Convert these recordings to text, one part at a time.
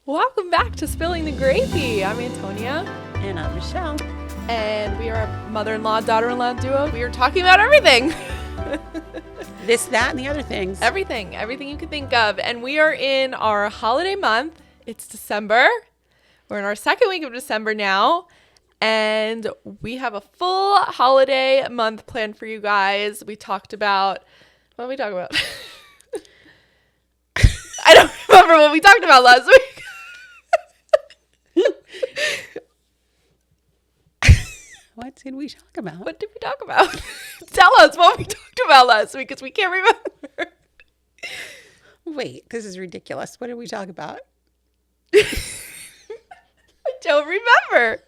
Welcome back to Spilling the Gravy. I'm Antonia. And I'm Michelle. And we are a mother-in-law, daughter-in-law duo. We are talking about everything. This, that, and the other things. Everything you can think of. And we are in our holiday month. It's December. We're in our second week of December now. And we have a full holiday month planned for you guys. We talked about... What did we talk about? I don't remember what we talked about last week. What did we talk about? What did we talk about? Tell us what we talked about last week because we can't remember. Wait, this is ridiculous. What did we talk about? I don't remember.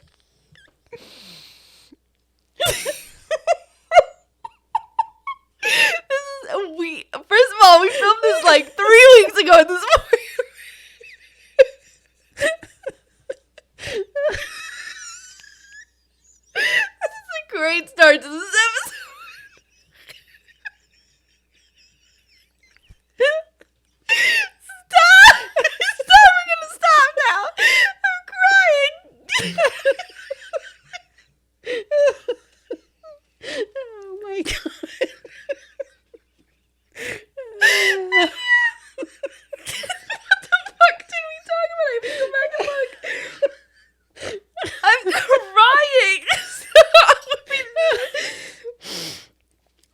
First of all, we filmed this like 3 weeks ago at this point. This is a great start to this episode. Stop! Stop! We're gonna stop now. I'm crying. Oh my God. What the fuck did we talk about? I have to go back and look. I'm crying.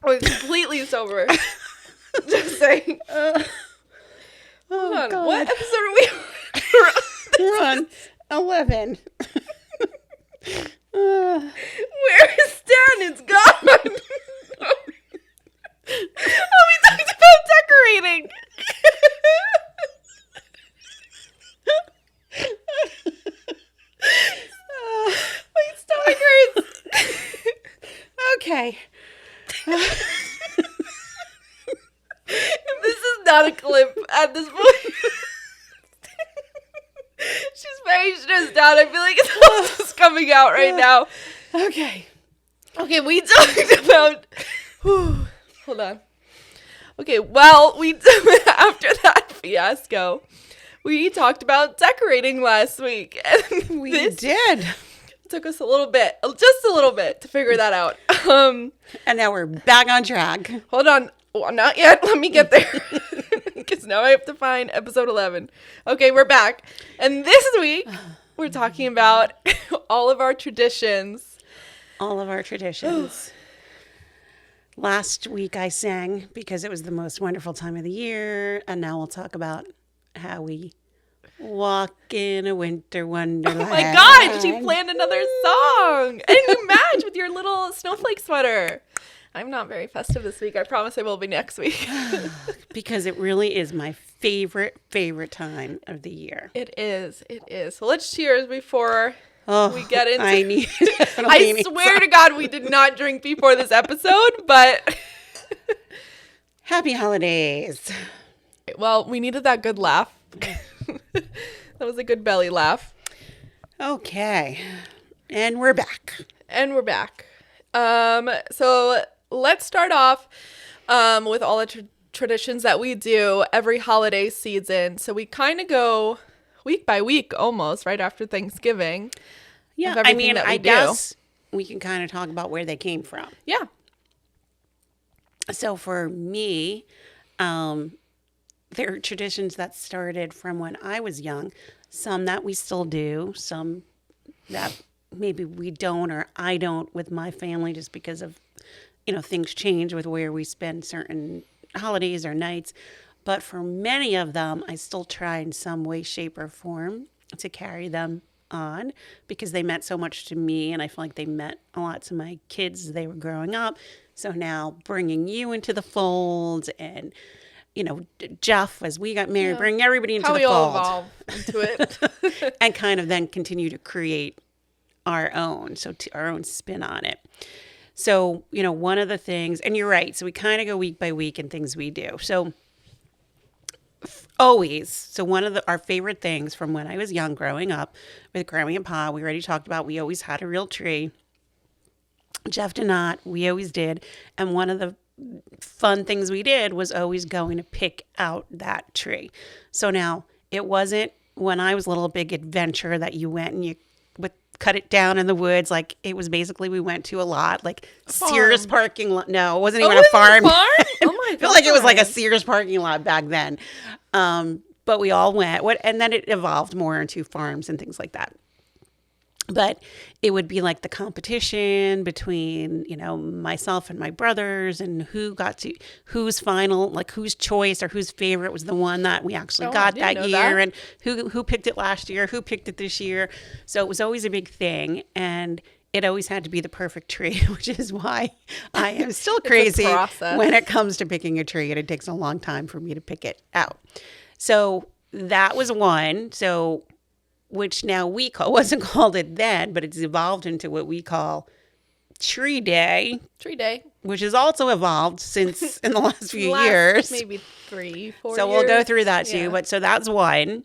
I was completely sober. Just saying. Hold on. God. What episode are we on? We're on 11. Where is Stan? It's gone. Oh, we talked about decorating. My stomach hurts. Okay. If this is not a clip at this point. She's very stressed out. I feel like it's all just coming out right now. Okay. Okay, we talked about... Hold on. Okay, well, after that fiasco, we talked about decorating last week. And We this did. took us a little bit, just a little bit, to figure that out. And now we're back on track. Hold on. Well, not yet. Let me get there. Because now I have to find episode 11. Okay, we're back. And this week, we're talking about all of our traditions. All of our traditions. Last week I sang because it was the most wonderful time of the year. And now we'll talk about how we walk in a winter wonderland. Oh my God, she planned another song. And you match with your little snowflake sweater. I'm not very festive this week. I promise I will be next week. Because it really is my favorite time of the year. It is. It is. So let's cheers before we get into I swear to God, we did not drink before this episode, but... Happy holidays. Well, we needed that good laugh. That was a good belly laugh. Okay. And we're back. So let's start off with all the traditions that we do every holiday season. So we kind of go week by week almost right after Thanksgiving. Yeah, I mean, I guess we can kind of talk about where they came from. Yeah. So for me, there are traditions that started from when I was young. Some that we still do, some that maybe we don't or I don't with my family just because of, things change with where we spend certain holidays or nights. But for many of them, I still try in some way, shape, or form to carry them on because they meant so much to me and I feel like they meant a lot to my kids as they were growing up. So now bringing you into the fold and, Jeff, as we got married, bring everybody into the fold. How we all evolve into it. And kind of then continue to create our own, our own spin on it. So, one of the things, and you're right, so we kind of go week by week in things we do. So always, so one of our favorite things from when I was young growing up with Grammy and Pa, we already talked about, we always had a real tree. Jeff did not, we always did. And one of the fun things we did was always going to pick out that tree. So now it wasn't when I was a little big adventure that you went and you would cut it down in the woods. Like it was basically, we went to a lot, like Sears parking lot. No, it wasn't even a farm. Oh my I feel like it was like a Sears parking lot back then. But we all went. And then it evolved more into farms and things like that. But it would be like the competition between, myself and my brothers, and whose final, like whose choice or whose favorite was the one that we actually got that year, and who picked it last year, who picked it this year. So it was always a big thing, and it always had to be the perfect tree, which is why I am still crazy when it comes to picking a tree, and it takes a long time for me to pick it out. So that was one. So which now we call, wasn't called it then, but it's evolved into what we call Tree Day. Tree Day. Which has also evolved since in the last few years. Maybe 3, 4 years. So we'll go through that too. Yeah. But so that's one.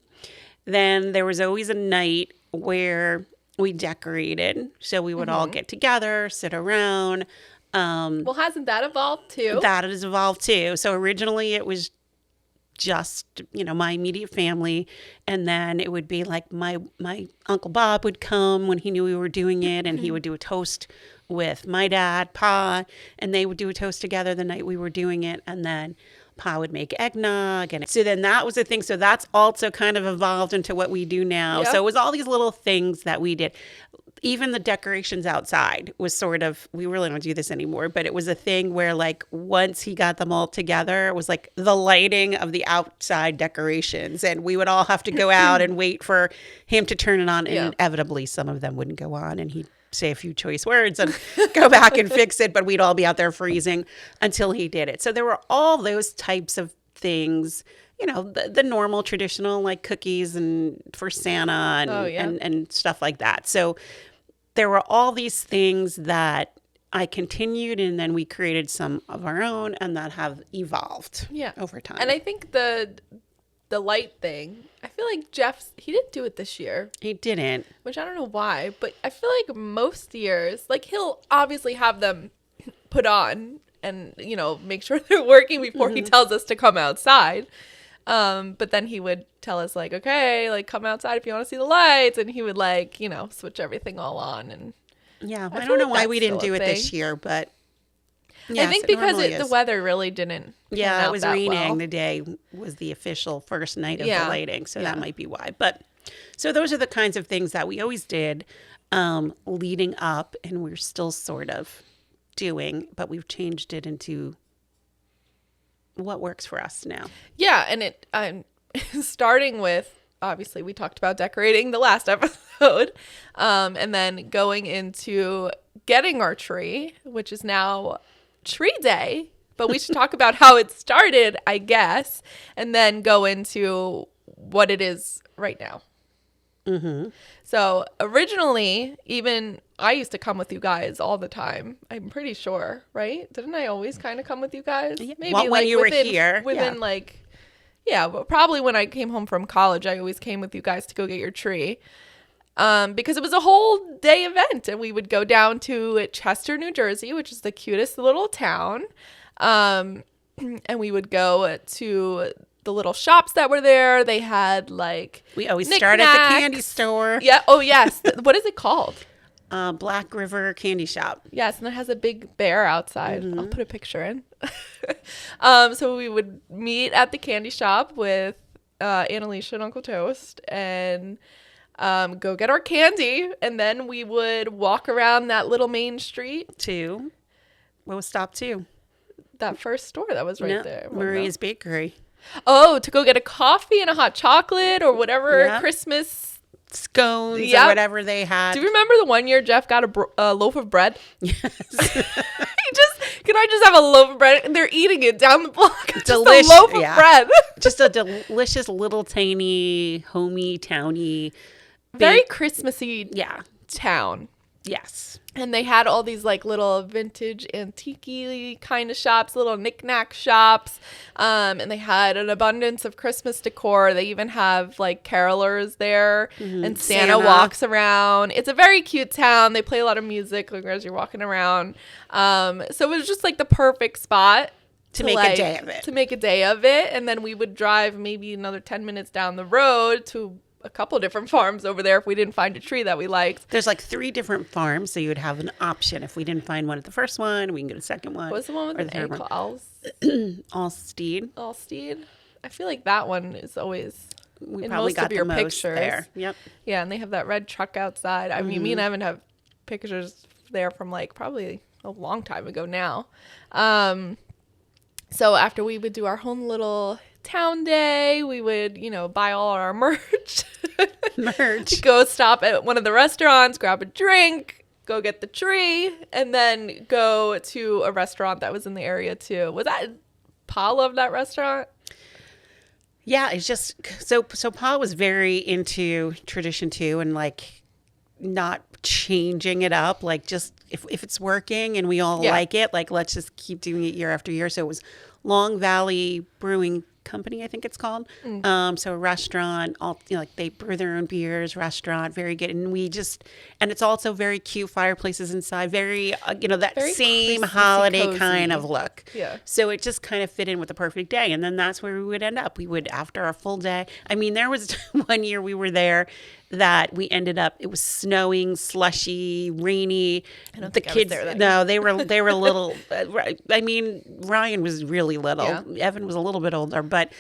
Then there was always a night where we decorated. So we would all get together, sit around. Well, hasn't that evolved too? That has evolved too. So originally it was just, my immediate family. And then it would be like my Uncle Bob would come when he knew we were doing it, and he would do a toast with my dad, Pa, and they would do a toast together the night we were doing it. And then Pa would make eggnog. And so then that was the thing. So that's also kind of evolved into what we do now. Yep. So it was all these little things that we did. Even the decorations outside was sort of, we really don't do this anymore, but it was a thing where like once he got them all together, it was like the lighting of the outside decorations, and we would all have to go out and wait for him to turn it on. And inevitably some of them wouldn't go on, and he'd say a few choice words and go back and fix it, but we'd all be out there freezing until he did it. So there were all those types of things, the normal traditional like cookies and for Santa and stuff like that. So there were all these things that I continued, and then we created some of our own, and that have evolved over time. And I think the light thing, I feel like he didn't do it this year. He didn't. Which I don't know why, but I feel like most years, like he'll obviously have them put on and, make sure they're working before he tells us to come outside. But then he would tell us like, okay, like come outside if you want to see the lights. And he would like, switch everything all on. And I don't know why we didn't do it this year, but yes, I think because the weather really didn't. Yeah, it was raining. The day was the official first night of the lighting. So that might be why. But so those are the kinds of things that we always did leading up, and we're still sort of doing, but we've changed it into what works for us now. Yeah, and I'm starting with, obviously we talked about decorating the last episode, and then going into getting our tree, which is now Tree Day, but we should talk about how it started, I guess, and then go into what it is right now. Mm-hmm. So originally, even I used to come with you guys all the time. I'm pretty sure, right? Didn't I always kind of come with you guys? Maybe when you were here. But probably when I came home from college, I always came with you guys to go get your tree. Because it was a whole day event, and we would go down to Chester, New Jersey, which is the cutest little town. And we would go to the little shops that were there. They had like we always start at the candy store. Yeah. Oh yes. What is it called? Black River Candy Shop. Yes, and it has a big bear outside. I'll put a picture in. So we would meet at the candy shop with Aunt Alicia and Uncle Toast, and go get our candy, and then we would walk around that little main street to what was stop 2? That first store that was right there. Maria's Bakery. Oh, to go get a coffee and a hot chocolate or whatever Christmas scones or whatever they had. Do you remember the one year Jeff got a loaf of bread? Yes. Can I just have a loaf of bread? And they're eating it down the block. Delicious, just a loaf of bread. Just a delicious little tiny, homey, towny. Very Christmassy town. Yes. And they had all these like little vintage antique kind of shops, little knick-knack shops. And they had an abundance of Christmas decor. They even have like carolers there, and Santa walks around. It's a very cute town. They play a lot of music like, as you're walking around. So it was just like the perfect spot to make a day of it. And then we would drive maybe another 10 minutes down the road to a couple different farms over there if we didn't find a tree that we liked. There's like 3 different farms, so you would have an option. If we didn't find one at the first one, we can go to the second one. What's the one with or the third one. Allsteed? Allsteed. Allsteed. I feel like that one is always We in probably most got of your the most pictures. there. Yep. Yeah, and they have that red truck outside. I mean, me and Evan have pictures there from like probably a long time ago now. So after we would do our own little town day, we would, buy all our merch. Go stop at one of the restaurants, grab a drink, go get the tree, and then go to a restaurant that was in the area too. Was that Pa loved that restaurant? Yeah, it's just so Pa was very into tradition too, and like not changing it up. Like just if it's working and we all like it, like let's just keep doing it year after year. So it was Long Valley Brewing Company, I think it's called. So a restaurant, like they brew their own beers, restaurant, very good. And and it's also very cute fireplaces inside, very, that Very same Christmassy, holiday cozy. kind of look. Yeah. So it just kind of fit in with the perfect day. And then that's where we would end up. We would, after our full day, I mean, there was one year we were there that we ended up, it was snowing, slushy, rainy. I don't the think kids, I was there that no, they were little. I mean, Ryan was really little. Yeah. Evan was a little bit older, but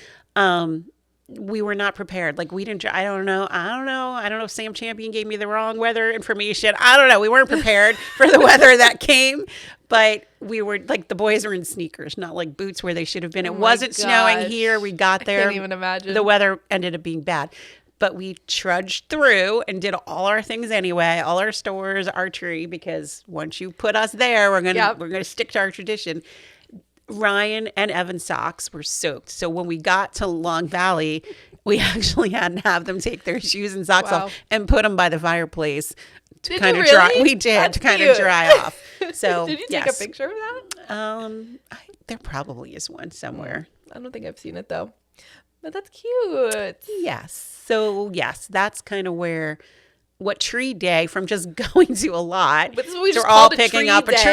we were not prepared. Like we didn't. I don't know if Sam Champion gave me the wrong weather information. I don't know. We weren't prepared for the weather that came. But we were like the boys were in sneakers, not like boots where they should have been. It wasn't snowing here. We got there. I can't even imagine. The weather ended up being bad. But we trudged through and did all our things anyway, all our stores, our tree, because once you put us there, we're gonna stick to our tradition. Ryan and Evan's socks were soaked. So when we got to Long Valley, we actually had to have them take their shoes and socks off and put them by the fireplace to kind of dry. We did. That's to kind cute. of dry off. So did you take a picture of that? There probably is one somewhere. I don't think I've seen it though. But that's cute. Yes. So yes, that's kind of what tree day from just going to a lot. But this is what we just we're all called a picking tree up a day.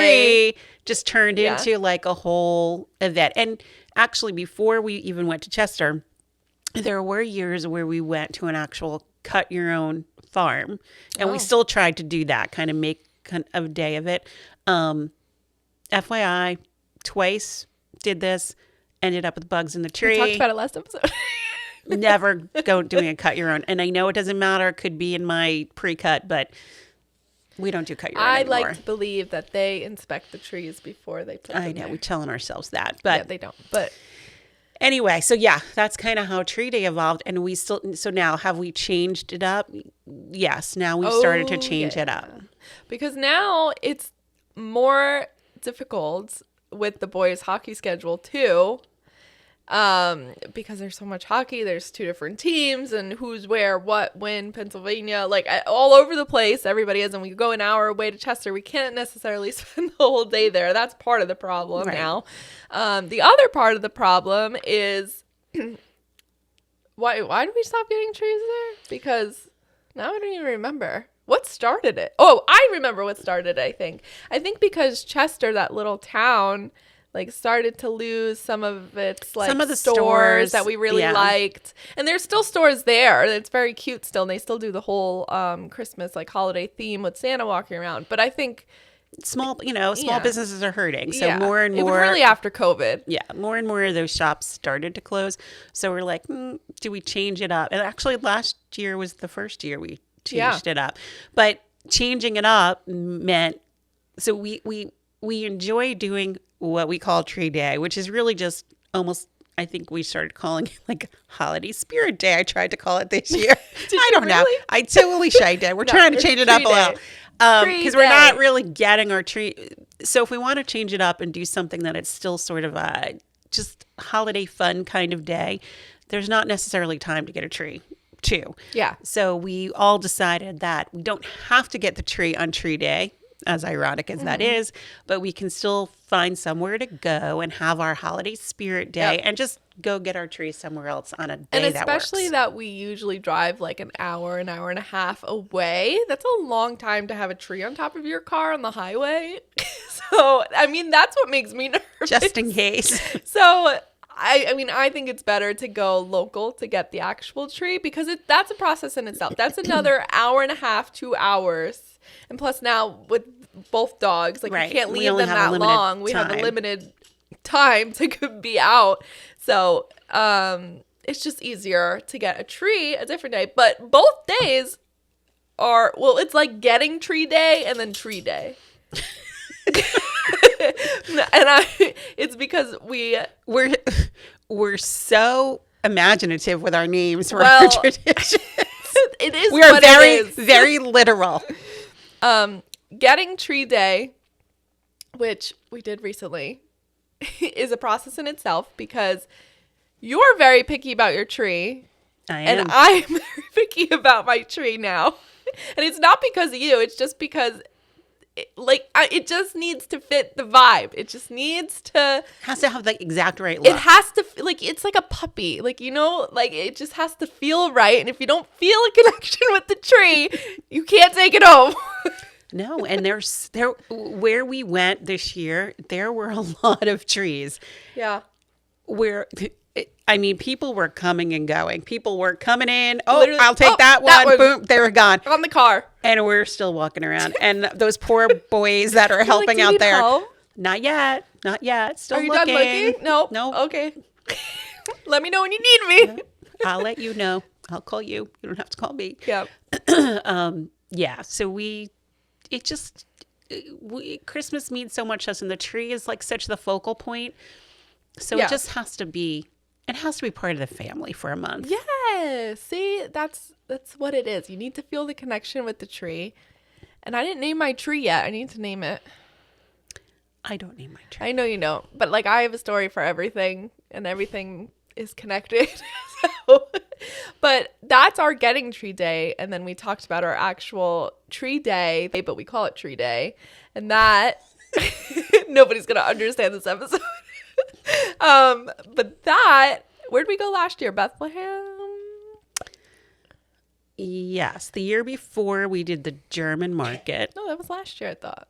tree just turned into like a whole event. And actually before we even went to Chester, there were years where we went to an actual cut your own farm and we still tried to do that, kind of make a day of it. FYI, twice did this, ended up with bugs in the tree. We talked about it last episode. Never go doing a cut your own. And I know it doesn't matter. It could be in my pre-cut, but we don't do cut your own I anymore. like to believe that they inspect the trees before they put them I know. there. We're telling ourselves that. But Yeah, they don't. But anyway, so yeah, that's kind of how Tree Day evolved. And so now have we changed it up? Yes. Now we've started to change it up. Because now it's more difficult with the boys' hockey schedule too. Because there's so much hockey, there's 2 different teams and who's where, what, when, Pennsylvania, like all over the place, everybody is, and we go an hour away to Chester. We can't necessarily spend the whole day there. That's part of the problem now. The other part of the problem is why did we stop getting trees there? Because now I don't even remember. What started it? Oh, I remember what started it, I think because Chester, that little town, like started to lose some of its like some of the stores that we really liked. And there's still stores there. It's very cute still. And they still do the whole Christmas like holiday theme with Santa walking around. But I think small businesses are hurting. So more and it more. was really after COVID. Yeah, more and more of those shops started to close. So we're like, do we change it up? And actually last year was the first year we changed it up. But changing it up meant, so we enjoy doing what we call Tree Day, which is really just almost, I think we started calling it like Holiday Spirit Day. I tried to call it this year. I don't know. I totally shy did. We're trying to change it up a little. Because we're not really getting our tree. So if we want to change it up and do something that it's still sort of a just holiday fun kind of day, there's not necessarily time to get a tree too. Yeah. So we all decided that we don't have to get the tree on Tree Day, as ironic as that is, but we can still find somewhere to go and have our holiday spirit day and just go get our tree somewhere else on a day that works. And especially that we usually drive like an hour and a half away. That's a long time to have a tree on top of your car on the highway. So, I mean, that's what makes me nervous. Just in case. So I mean, I think it's better to go local to get the actual tree because that's a process in itself. That's another hour and a half, 2 hours. And plus now with both dogs, like Right. you can't We leave only them have a that limited long. We have a time. limited time to be out. So it's just easier to get a tree a different day. But both days are, well, it's like getting tree day and then tree day. And it's because we're so imaginative with our names for Well, our tradition. it is We are what very, it is. very literal. Getting tree day, which we did recently, is a process in itself because you're very picky about your tree. I am. And I'm very picky about my tree now. And it's not because of you. It's just because it just needs to fit the vibe. It just needs to. Has to have the exact right look. It has to, like, it's like a puppy. Like, you know, like it just has to feel right. And if you don't feel a connection with the tree, you can't take it home. No, and there where we went this year, there were a lot of trees. Yeah. Where I mean, people were coming and going. People were coming in. Oh, Literally, I'll take that one. that one. Boom, they were gone. On the car. And we're still walking around. And those poor boys that are helping like, "Do you out need there. help? Not yet. Not yet. Still Are you looking. done looking? Nope. Nope. Okay. Let me know when you need me. I'll let you know. I'll call you. You don't have to call me. Yeah. Yeah. So Christmas means so much to us, and the tree is like such the focal point. So Yeah. it just has to be part of the family for a month. Yeah. See, that's what it is. You need to feel the connection with the tree. And I didn't name my tree yet. I need to name it. I don't name my tree. I know you don't, but like I have a story for everything, and everything is connected. But that's our getting tree day, and then we talked about our actual tree day, but we call it tree day, and that nobody's gonna understand this episode. But that, where'd we go last year? Bethlehem. Yes, the year before we did the German market. No, that was last year. I thought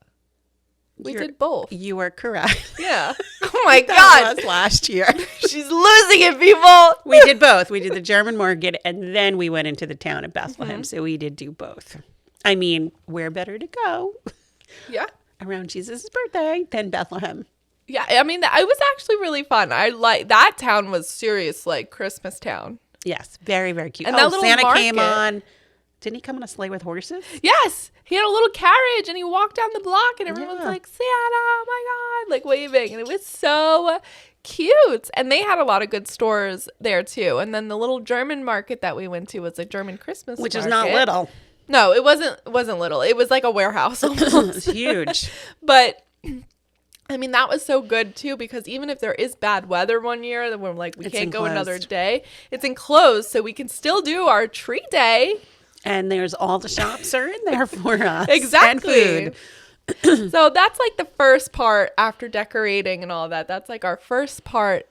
we did both. You are correct. Yeah. Oh my That God. was last year. She's losing it, people. We did both. We did the German market, and then we went into the town of Bethlehem. So we did do both. I mean, where better to go Yeah. around Jesus' birthday than Bethlehem? Yeah. I mean, it was actually really fun. I like that town was serious, like Christmas town. Yes, very, very cute. And that little Santa came market. on. Didn't he come on a sleigh with horses? Yes. He had a little carriage and he walked down the block and everyone's Yeah. like, Santa, oh my God, like waving. And it was so cute. And they had a lot of good stores there too. And then the little German market that we went to was a German Christmas Which is market. not little. No, it wasn't little. It was like a warehouse almost. It's huge. But I mean, that was so good too, because even if there is bad weather one year, then we're like, we It's can't go another enclosed. day. It's enclosed, so we can still do our tree day. And there's all the shops are in there for us. Exactly. And food. So that's like the first part after decorating and all that. That's like our first part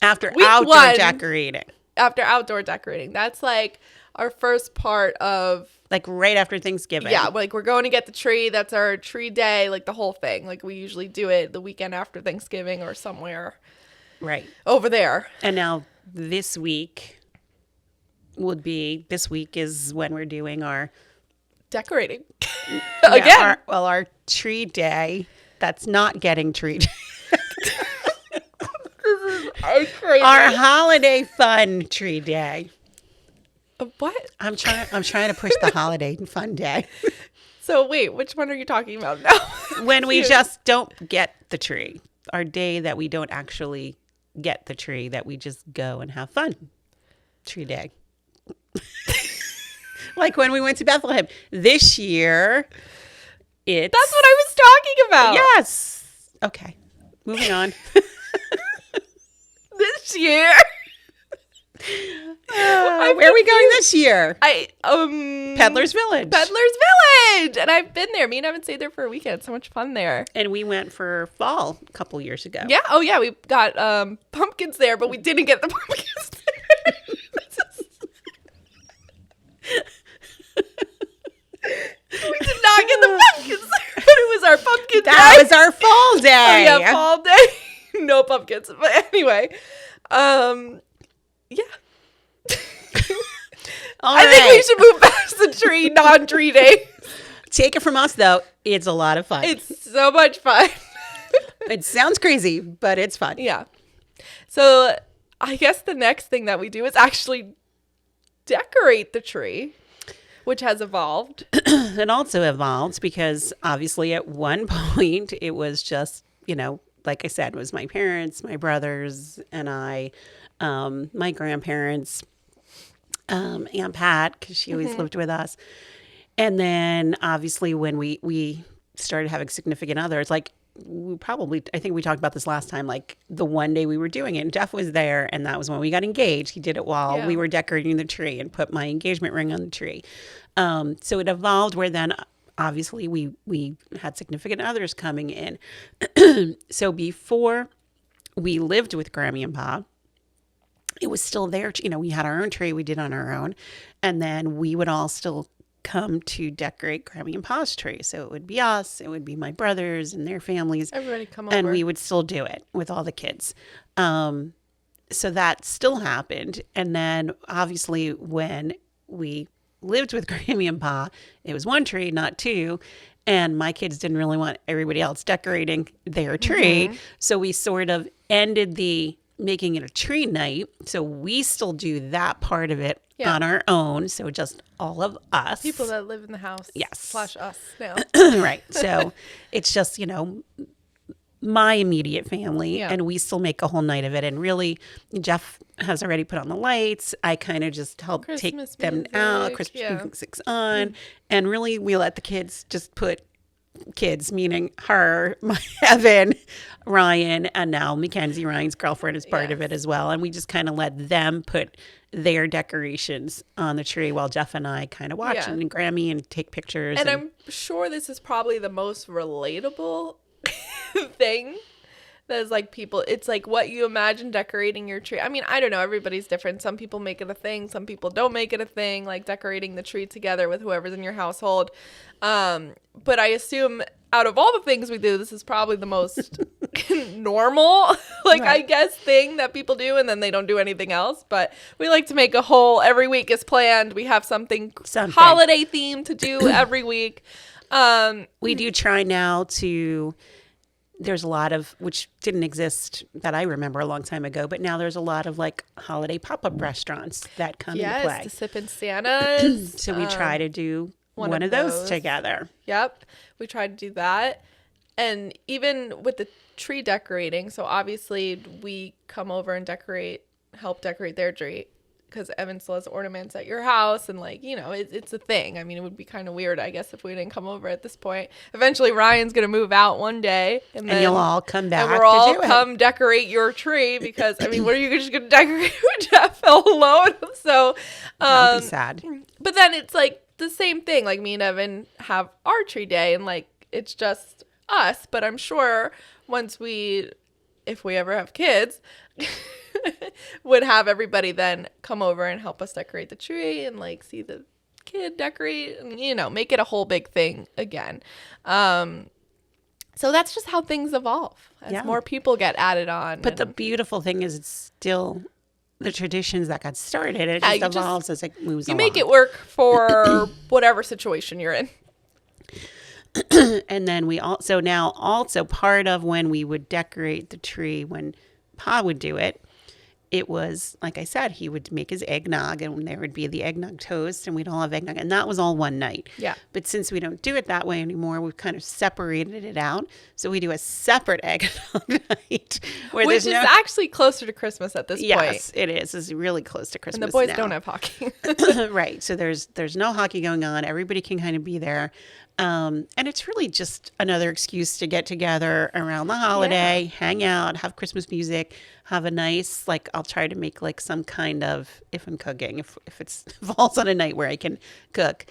After Week outdoor one. decorating. after outdoor decorating. That's like our first part of, Like right after Thanksgiving. yeah, like we're going to get the tree. That's our tree day, like the whole thing. Like we usually do it the weekend after Thanksgiving or somewhere Right. over there. And now this week is when we're doing our Decorating. yeah, Again. our tree day. That's not getting tree day. Crazy. Our holiday fun tree day. What? I'm trying to push the holiday fun day. So wait, which one are you talking about now? When we just don't get the tree. Our day that we don't actually get the tree, that we just go and have fun. Tree day. Like when we went to Bethlehem. This year, it's... That's what I was talking about. Yes. Okay. Moving on. This year. Where are we going this year? Peddler's Peddler's Village. Village. And I've been there. Me and Evan stayed there for a weekend. It's so much fun there. And we went for fall a couple years ago. Yeah. Oh yeah. We got pumpkins there, but we didn't get the pumpkins there. We did not get the pumpkins there, but it was our pumpkin That day. was our fall day. Oh, yeah, fall day. No pumpkins. But anyway, Yeah. All I think we right. should move past the tree non-tree day. Take it from us, though. It's a lot of fun. It's so much fun. It sounds crazy, but it's fun. Yeah. So I guess the next thing that we do is actually decorate the tree, which has evolved. It also evolved because obviously at one point it was just, like I said, it was my parents, my brothers, and I, my grandparents, Aunt Pat, because she always lived with us. And then obviously when we started having significant others, like I think we talked about this last time, like the one day we were doing it and Jeff was there and that was when we got engaged. He did it while we were decorating the tree and put my engagement ring on the tree. So it evolved where then obviously we had significant others coming in. So before we lived with Grammy and Bob, it was still there. We had our own tree we did on our own. And then we would all still come to decorate Grammy and Pa's tree. So it would be us, it would be my brothers and their families. Everybody come over. And we would still do it with all the kids. So that still happened. And then obviously when we lived with Grammy and Pa, it was one tree, not two. And my kids didn't really want everybody else decorating their tree. So we sort of ended making it a tree night. So we still do that part of it on our own. So just all of us. People that live in the house. Yes. / us now. Right. So it's just, my immediate family, and we still make a whole night of it. And really, Jeff has already put on the lights. I kind of just help Christmas take them music, out, Christmas music's on. And really, we let the kids just put meaning her, my Evan, Ryan, and now Mackenzie, Ryan's girlfriend, is part of it as well. And we just kind of let them put their decorations on the tree while Jeff and I kind of watch and Grammy and take pictures. And I'm sure this is probably the most relatable thing. That is like it's like what you imagine decorating your tree. I mean, I don't know. Everybody's different. Some people make it a thing. Some people don't make it a thing, like decorating the tree together with whoever's in your household. But I assume out of all the things we do, this is probably the most normal, I guess, thing that people do. And then they don't do anything else. But we like to make a whole, every week is planned. We have something. Holiday themed to do every week. We do try now to... There's a lot of, which didn't exist that I remember a long time ago, but now there's a lot of holiday pop-up restaurants that come into play. Yes, the Sippin' Santas. So we try to do one of those together. Yep, we try to do that. And even with the tree decorating, so obviously we come over and help decorate their tree. Because Evan still has ornaments at your house and it's a thing. I mean, it would be kind of weird, I guess, if we didn't come over at this point. Eventually, Ryan's going to move out one day. And then you'll all come back and we'll all come decorate your tree because, I mean, what are you just going to decorate with Jeff alone? So, that would be sad. But then it's the same thing. Me and Evan have our tree day and it's just us. But I'm sure if we ever have kids, would have everybody then come over and help us decorate the tree and see the kid decorate and make it a whole big thing again. So that's just how things evolve as more people get added on. But the beautiful thing is it's still the traditions that got started. It just evolves as it moves along. You make it work for whatever situation you're in. And then we also part of when we would decorate the tree, when Pa would do it, it was, like I said, he would make his eggnog and there would be the eggnog toast and we'd all have eggnog. And that was all one night. Yeah. But since we don't do it that way anymore, we've kind of separated it out. So we do a separate eggnog night. Which is actually closer to Christmas at this point. Yes, it is. It's really close to Christmas. And the boys now. don't have hockey. Right. So there's no hockey going on. Everybody can kind of be there. And it's really just another excuse to get together around the holiday, hang out, have Christmas music, have a nice, I'll try to make some kind of, if I'm cooking, if it falls on a night where I can cook,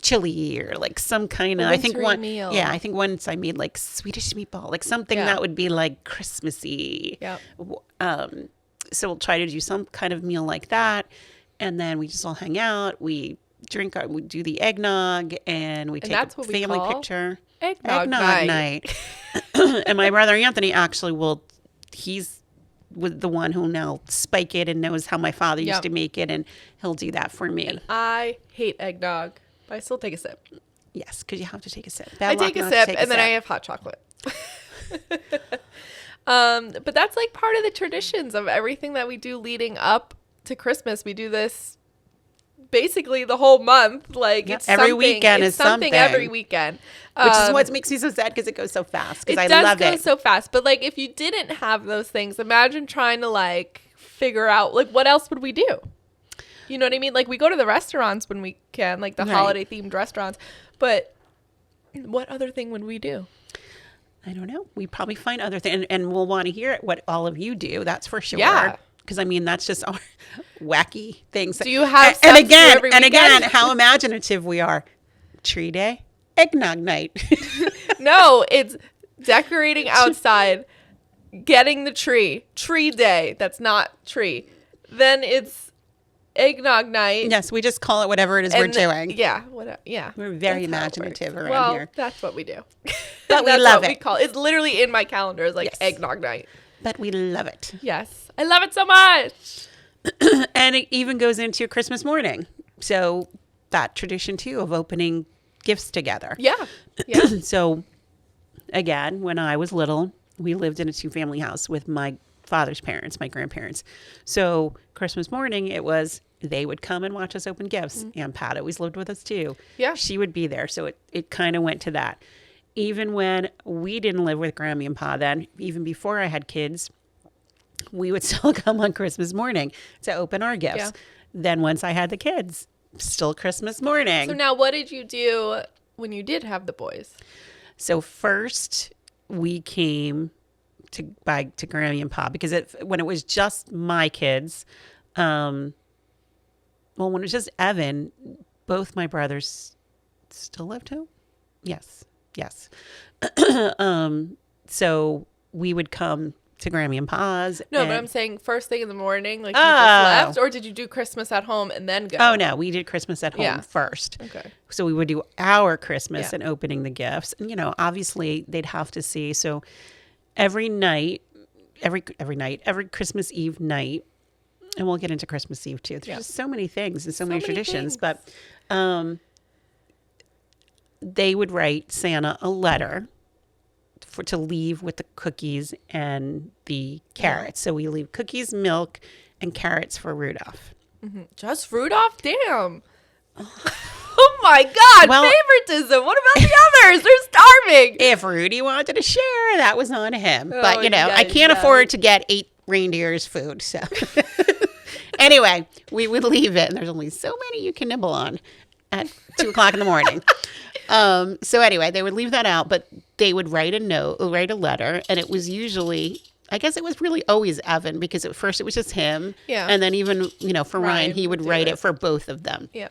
chili or some kind of, I think meal. I think once I made Swedish meatball, something that would be Christmassy. Yeah. So we'll try to do some kind of meal like that. And then we just all hang out. We do the eggnog and we take a family picture. Eggnog night. And my brother Anthony actually he's with the one who now spike it and knows how my father used Yep. to make it, and he'll do that for me. I hate eggnog, but I still take a sip. Yes, because you have to take a sip. I Bad luck take a not to sip, take and then I sip. have hot chocolate. But that's like part of the traditions of everything that we do leading up to Christmas. We do this basically the whole month. Like Yep, it's every something- weekend it's is something. every weekend. Which is what makes me so sad because it goes so fast. Because I love go it. so fast. But like if you didn't have those things, imagine trying to like figure out like what else would we do? You know what I mean? Like we go to the restaurants when we can, like the Right. holiday themed restaurants. But what other thing would we do? I don't know. We probably find other things, and we'll want to hear what all of you do. That's for sure. Yeah. Because I mean, that's just our wacky things. Do you have and stuff to do again, every and again, weekend? how imaginative we are. Tree day, eggnog night. No, it's decorating outside, getting the tree day. That's not tree. Then it's eggnog night. Yes, we just call it whatever it is we're and doing. Yeah, what? Yeah, We're very that's how it imaginative works. around well, here. that's what we do. But we That's love what we it. call it. It's literally in my calendar. It's like Yes. eggnog night. But we love it. Yes, I love it so much. And it even goes into Christmas morning. So that tradition too of opening gifts together. Yeah, yeah. So again, when I was little, we lived in a 2-family house with my father's parents, my grandparents. So Christmas morning, it was they would come and watch us open gifts. And Pat always lived with us too. Yeah. She would be there. So it kind of went to that. Even when we didn't live with Grammy and Pa then, even before I had kids, we would still come on Christmas morning to open our gifts. Yeah. Then once I had the kids, still Christmas morning. So now, what did you do when you did have the boys? So first we came to Grammy and Pa because when it was just my kids, when it was just Evan, both my brothers still lived home. Yes. So we would come to Grammy and Pa's. No, and, but I'm saying first thing in the morning, like you Oh. just left, or did you do Christmas at home and then go? Oh no, we did Christmas at home Yeah. first. Okay. So we would do our Christmas Yeah. and opening the gifts. And, obviously they'd have to see. So every night, every Christmas Eve night, and we'll get into Christmas Eve too. There's just so many things and so many traditions. things. But they would write Santa a letter to leave with the cookies and the carrots. So we leave cookies, milk, and carrots for Rudolph. Just Rudolph? Damn. Oh my God. Well- favoritism. What about the others? They're starving. If Rudy wanted to share, that was on him. But, Oh, I yeah, can't yeah. afford to get 8 reindeers food. So anyway, we would leave it. And there's only so many you can nibble on at 2:00 in the morning. So anyway, they would leave that out, but they would write a letter. And it was usually, I guess it was really always Evan because at first it was just him. Yeah. And then even, for Ryan, he would would do write it. it for both of them. Yeah.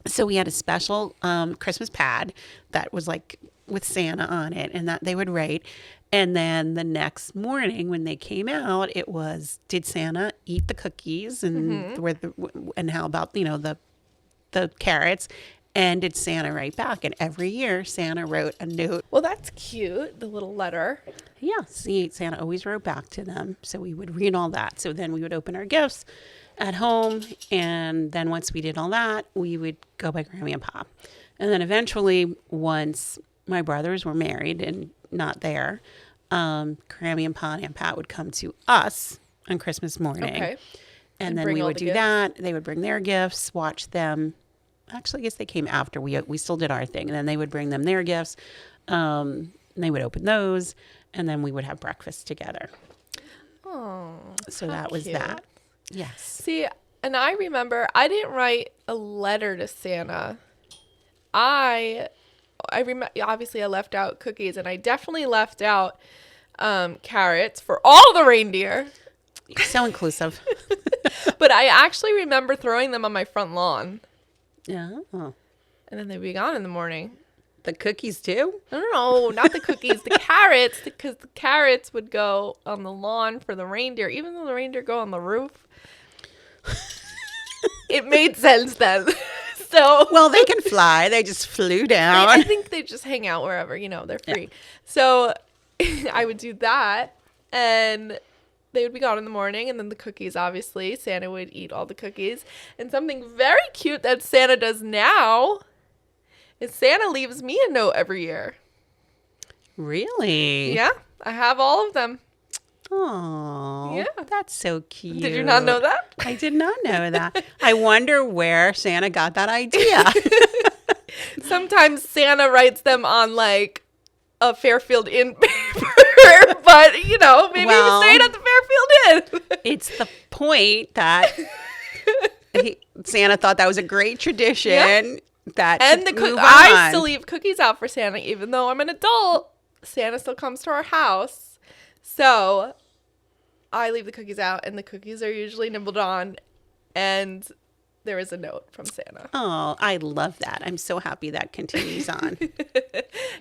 So we had a special Christmas pad that was like with Santa on it, and that they would write. And then the next morning when they came out, it was, did Santa eat the cookies and and how about the carrots? And did Santa write back? And every year Santa wrote a note. Well, that's cute. The little letter. Yeah, see, Santa always wrote back to them. So we would read all that. So then we would open our gifts at home. And then once we did all that, we would go by Grammy and Pa. And then eventually, once my brothers were married and not there, Grammy and Pa and Aunt Pat would come to us on Christmas morning. Okay. And then bring we all would the do gifts? that. They would bring their gifts, watch them. Actually, I guess they came after. We still did our thing. And then they would bring them their gifts. And they would open those. And then we would have breakfast together. Oh. So how that was cute. that. Yes. See, and I remember I didn't write a letter to Santa. I remember, obviously I left out cookies, and I definitely left out carrots for all the reindeer. So inclusive. But I actually remember throwing them on my front lawn, Yeah. Oh. and then they'd be gone in the morning. The cookies too? No, not the cookies, the carrots, because the carrots would go on the lawn for the reindeer, even though the reindeer go on the roof. It made sense then. So Well, they can fly. They just flew down. I think they just hang out wherever, they're free. So I would do that, and they would be gone in the morning, and then the cookies, obviously. Santa would eat all the cookies. And something very cute that Santa does now is Santa leaves me a note every year. Really? Yeah, I have all of them. Oh, Yeah. that's so cute. Did you not know that? I did not know that. I wonder where Santa got that idea. Sometimes Santa writes them on like a Fairfield Inn paper, but you know, maybe he was staying at the Fairfield Inn. It's the point that Santa thought that was a great tradition. Yeah. That And I still leave cookies out for Santa, even though I'm an adult. Santa still comes to our house, so I leave the cookies out, and the cookies are usually nibbled on, and there is a note from Santa. Oh, I love that. I'm so happy that continues on.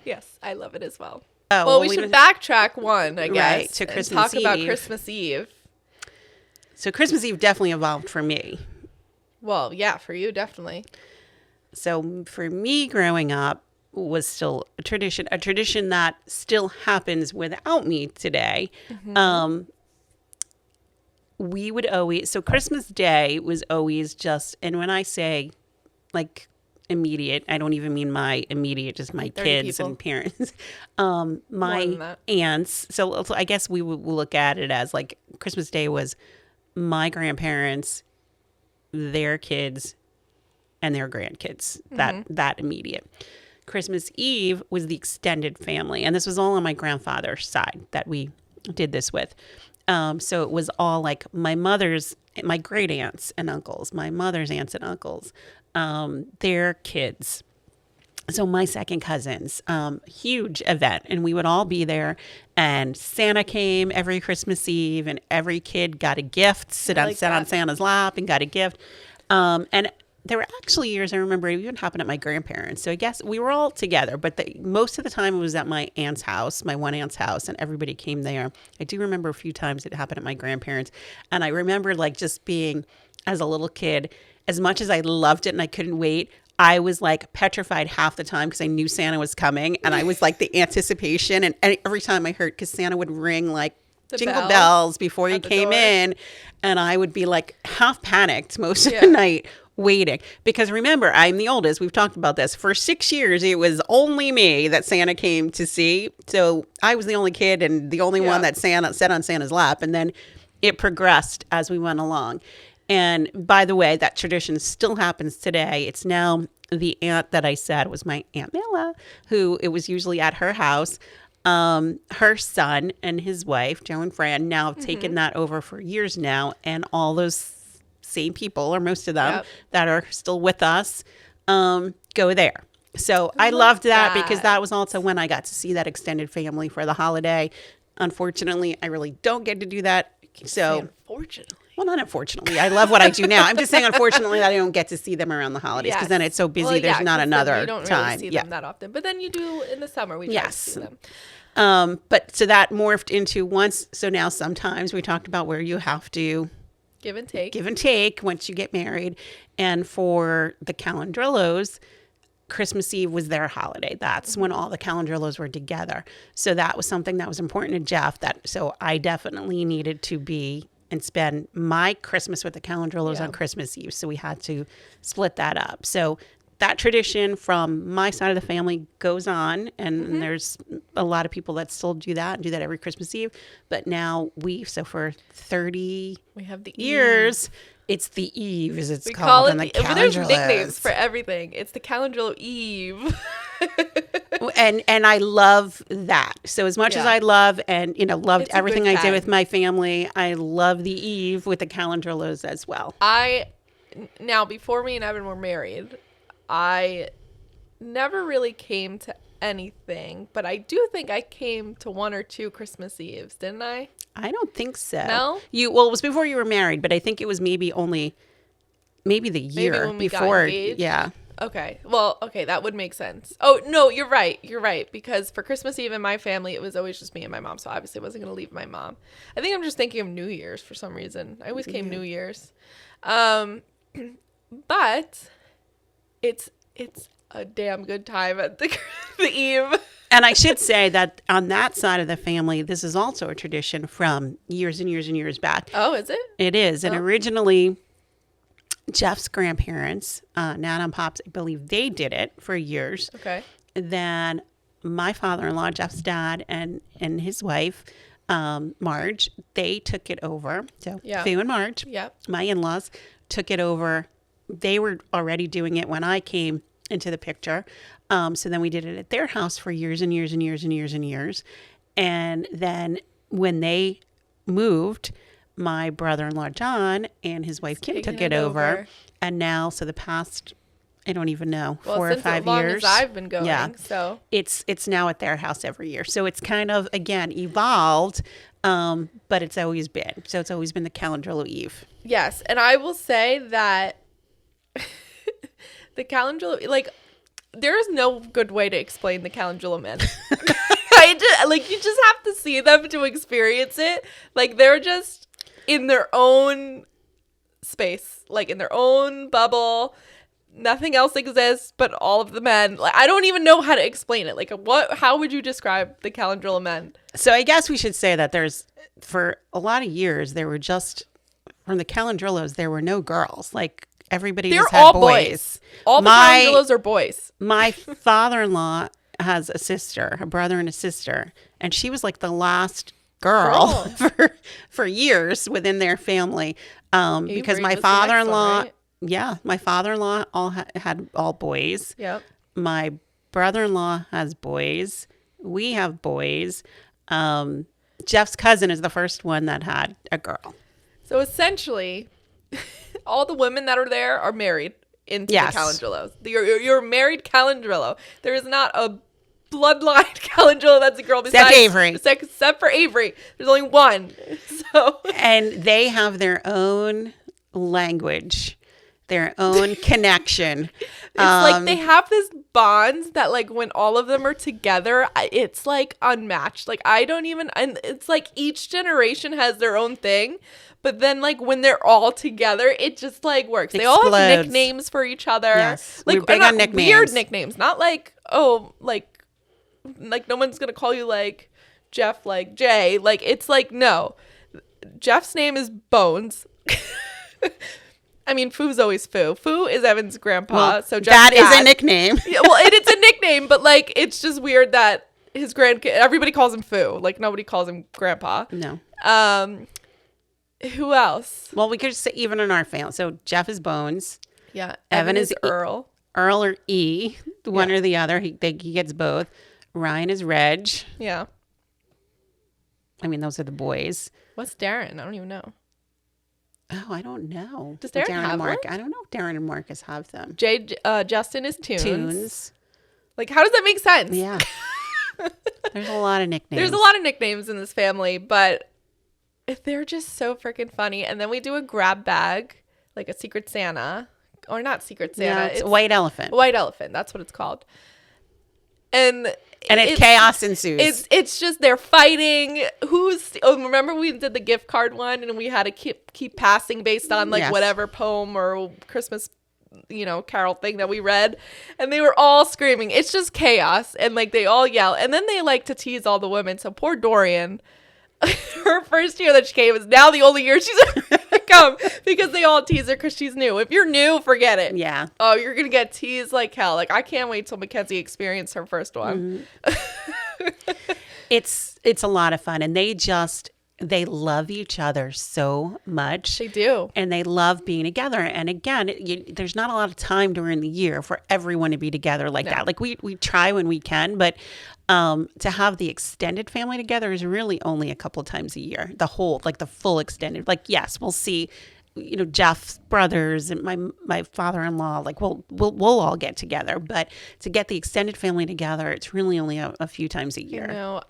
Yes, I love it as well. Oh, well, we should backtrack one, I guess, right, to Christmas and talk about Eve. Christmas Eve. So Christmas Eve definitely evolved for me. Well, yeah, for you, definitely. So for me growing up was still a tradition that still happens without me today. Mm-hmm. We would always, so Christmas Day was always just, and when I say like immediate, I don't even mean my immediate, just my kids people. and parents. More My than that. aunts. So I guess we would look at it as like Christmas Day was my grandparents, their kids, and their grandkids. That immediate. Christmas Eve was the extended family, and this was all on my grandfather's side that we did this with. So it was all like my great aunts and uncles, my mother's aunts and uncles, their kids. So my second cousins, huge event, and we would all be there, and Santa came every Christmas Eve, and every kid got a gift, sat on Santa's lap and got a gift. And there were actually years I remember it even happened at my grandparents. So I guess we were all together, but most of the time it was at my aunt's house, my one aunt's house, and everybody came there. I do remember a few times it happened at my grandparents. And I remember like just being, as a little kid, as much as I loved it and I couldn't wait, I was like petrified half the time because I knew Santa was coming. And I was like the anticipation. And every time I heard, because Santa would ring like jingle bells before he came in. And I would be like half panicked most of the night waiting. Because remember, I'm the oldest. We've talked about this. For 6 years, it was only me that Santa came to see. So I was the only kid and the only one that Santa sat on Santa's lap. And then it progressed as we went along. And by the way, that tradition still happens today. It's now the aunt that I said was my Aunt Mela, who it was usually at her house. Her son and his wife, Joe and Fran, now have taken that over for years now. And all those same people, or most of them that are still with us, go there. So I loved that because that was also when I got to see that extended family for the holiday. Unfortunately, I really don't get to do that. So unfortunately. Well, not unfortunately. I love what I do now. I'm just saying, unfortunately, that I don't get to see them around the holidays because then it's so busy. There's not another you don't time. Really see them that often, but then you do in the summer. We try to see them. But so that morphed into once. So now sometimes we talked about where you have to give and take once you get married. And for the Calendrillos, Christmas Eve was their holiday. That's when all the Calendrillos were together. So that was something that was important to Jeff. So I definitely needed to be and spend my Christmas with the Calendrillos on Christmas Eve. So we had to split that up. So that tradition from my side of the family goes on. And there's a lot of people that still do that and do that every Christmas Eve. But now so for 30 we have the years, Eve. It's the Eve, as it's we called. Call it and the there's nicknames for everything. It's the Calendrillo Eve. And I love that. So as much as I love and loved everything I did with my family, I love the Eve with the Calendrillos as well. Now before me and Evan were married, I never really came to anything, but I do think I came to 1 or 2 Christmas Eves, didn't I? I don't think so. No? It was before you were married, but I think it was maybe the year when we before. got engaged? Yeah. Okay. Well, okay, that would make sense. Oh, no, you're right. You're right. Because for Christmas Eve in my family, it was always just me and my mom. So obviously I wasn't going to leave my mom. I think I'm just thinking of New Year's for some reason. I always came New Year's. But it's a damn good time at the Eve. And I should say that on that side of the family, this is also a tradition from years and years and years back. Oh, is it? It is. And originally, Jeff's grandparents, Nana and Pops, I believe they did it for years. Okay. Then my father-in-law, Jeff's dad, and his wife, Marge, they took it over. So Fu and Marge, my in-laws, took it over. They were already doing it when I came into the picture. So then we did it at their house for years and years and years and years and years. And then when they moved, my brother-in-law, John, and his wife, Kim, took it over. And now, so the past, I don't even know, 4 or 5 years. As long as I've been going, so. It's now at their house every year. So it's kind of, again, evolved, but it's always been. So it's always been the Calendrillo Eve. Yes. And I will say that the Calendrillo, like, there is no good way to explain the Calendrillo men. You just have to see them to experience it. Like, they're just in their own space, like in their own bubble. Nothing else exists but all of the men. Like, I don't even know how to explain it. Like, how would you describe the Calendrillo men? So I guess we should say that for a lot of years, there were just, from the Calendrillos, there were no girls. Like, everybody just had boys. All the Calendrillos are boys. My father-in-law has a sister, a brother and a sister, and she was like the last girl for years within their family, because my father-in-law, my father-in-law had all boys. Yep. My brother-in-law has boys. We have boys. Jeff's cousin is the first one that had a girl. So essentially, all the women that are there are married into the Calendrillos. You're a married Calendrillo. There is not a bloodline Calendrillo that's a girl besides Avery. Except for Avery. There's only one. So and they have their own language, their own connection. It's like they have this bond that, like, when all of them are together, it's like unmatched. Like, and it's like each generation has their own thing. But then, like, when they're all together, it just, like, works. They all have nicknames for each other. Yes. Like, we're big on nicknames. Weird nicknames. Not like, like no one's going to call you, like, Jeff, like, Jay. Like, it's like, no. Jeff's name is Bones. I mean, Foo's always Foo. Foo is Evan's grandpa. Well, so Jeff's that is a nickname. Yeah, well, it's a nickname, but, like, it's just weird that his everybody calls him Foo. Like, nobody calls him grandpa. No. Who else? Well, we could just say even in our family. So Jeff is Bones. Yeah. Evan is Earl. Earl or E, one or the other. He gets both. Ryan is Reg. Yeah. I mean, those are the boys. What's Darren? I don't even know. Oh, I don't know. Does Darren have one? I don't know if Darren and Marcus have them. Justin is Tunes. Like, how does that make sense? Yeah. There's a lot of nicknames. There's a lot of nicknames in this family, but they're just so freaking funny. And then we do a grab bag, like a Secret Santa. Or not Secret Santa. Yeah, it's a white elephant. White elephant. That's what it's called. And it's chaos ensues. It's just they're fighting. Remember we did the gift card one and we had to keep passing based on whatever poem or Christmas carol thing that we read, and they were all screaming. It's just chaos, and like they all yell, and then they like to tease all the women. So poor Dorian, her first year that she came is now the only year she's ever come because they all tease her because she's new. If you're new, forget it. Yeah. Oh, you're gonna get teased like hell. Like I can't wait till Mackenzie experiences her first one. Mm-hmm. It's a lot of fun, and they love each other so much. They do. And they love being together. And again, there's not a lot of time during the year for everyone to be together like that. Like we try when we can, but to have the extended family together is really only a couple of times a year. The full extended. Like, yes, we'll see, Jeff's brothers and my father-in-law, like we'll all get together, but to get the extended family together, it's really only a few times a year. No,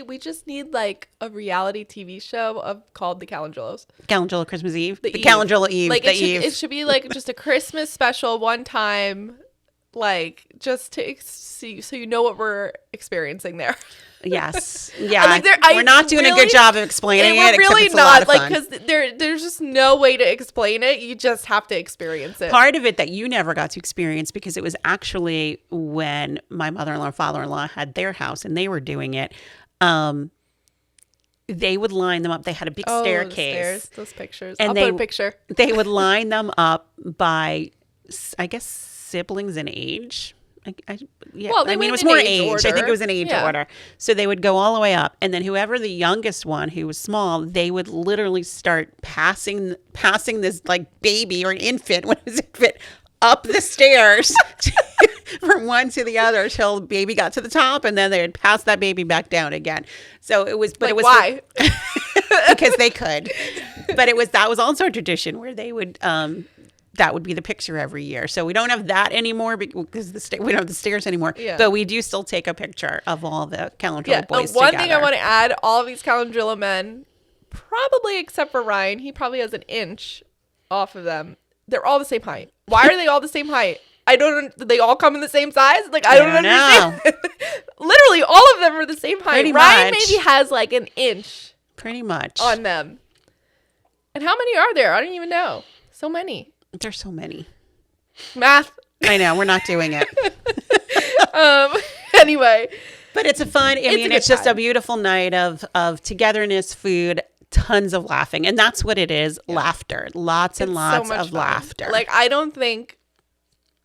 we just need like a reality TV show called The Calendrillos. Calendrillo Christmas Eve. The Calendrillo Eve. Like it should be like just a Christmas special one time, like just to see so you know what we're experiencing there. Yes. Yeah. Like, we're not doing a good job of explaining it. We're really except it's a lot not, of like, fun. because there's just no way to explain it. You just have to experience it. Part of it that you never got to experience because it was actually when my mother-in-law and father-in-law had their house and they were doing it. They would line them up. They had a big staircase. The stairs, those pictures. And I'll put a picture. They would line them up by, I guess, siblings in age. Yeah. Well, it was in more age age. order. I think it was an age Yeah. order. So they would go all the way up, and then whoever the youngest one, who was small, they would literally start passing this like baby or an infant, when it was an infant, up the stairs from one to the other till baby got to the top, and then they would pass that baby back down again. So it was, but Like, it was why? because they could. But that was also a tradition where they would. That would be the picture every year. So we don't have that anymore because we don't have the stairs anymore. Yeah. But we do still take a picture of all the Calendrillo boys one together. thing I want to add, all of these Calendrillo men, probably except for Ryan, he probably has an inch off of them. They're all the same height. Why are they all the same height? I don't. They all come in the same size. Like I don't understand. Literally, all of them are the same height. Pretty Ryan much. maybe has like an inch Pretty much. on them. And how many are there? I don't even know. So many. There's so many. Math. I know. We're not doing it. Anyway. But it's a fun. It's just a beautiful night of togetherness, food, tons of laughing. And that's what it is. Yeah. Laughter. Lots and lots of laughter. Like, I don't think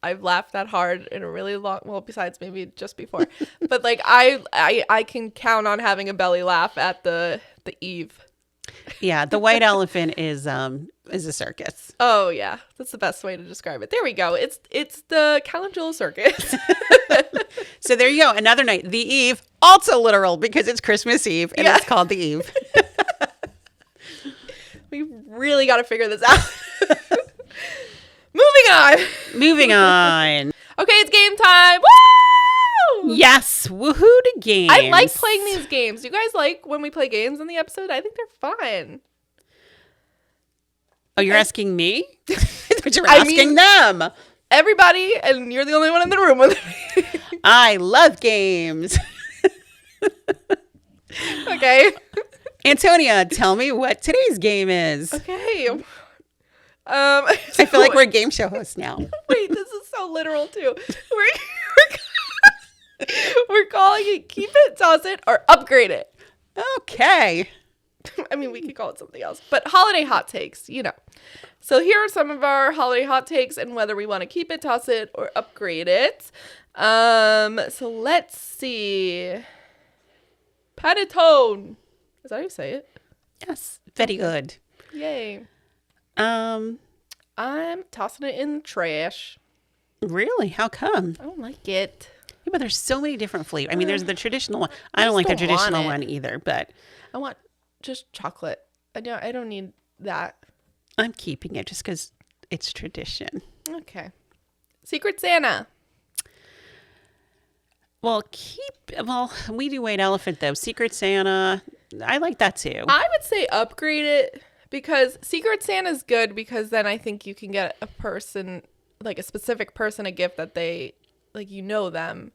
I've laughed that hard in a really long, well, besides maybe just before. But like, I can count on having a belly laugh at the Eve. Yeah, the white elephant is a circus. Oh yeah, that's the best way to describe it. There we go. It's the Calendrillo circus. So there you go. Another night, the Eve, also literal because it's Christmas Eve and it's called the Eve. We really got to figure this out. Moving on. Okay, it's game time. Woo! Yes, woohoo to games. I like playing these games. You guys like when we play games in the episode? I think they're fun. Oh, you're asking me? But you're asking them. Everybody, and you're the only one in the room with me. I love games. Okay. Antonia, tell me what today's game is. Okay. I feel like we're game show hosts now. Wait, this is so literal too. We're calling it Keep It, Toss It, or Upgrade It. Okay. I mean, we could call it something else, but holiday hot takes, you know. So here are some of our holiday hot takes and whether we want to keep it, toss it, or upgrade it. So let's see. Panettone. Is that how you say it? Yes. Very good. Yay. I'm tossing it in the trash. Really? How come? I don't like it. Yeah, but there's so many different flavors. I mean, there's the traditional one. I don't like the traditional one either, but I want just chocolate. I don't need that. I'm keeping it just because it's tradition. Okay. Secret Santa. Well, we do White Elephant though. Secret Santa, I like that too. I would say upgrade it because Secret Santa is good because then I think you can get a person, like a specific person, a gift that they, like, you know them.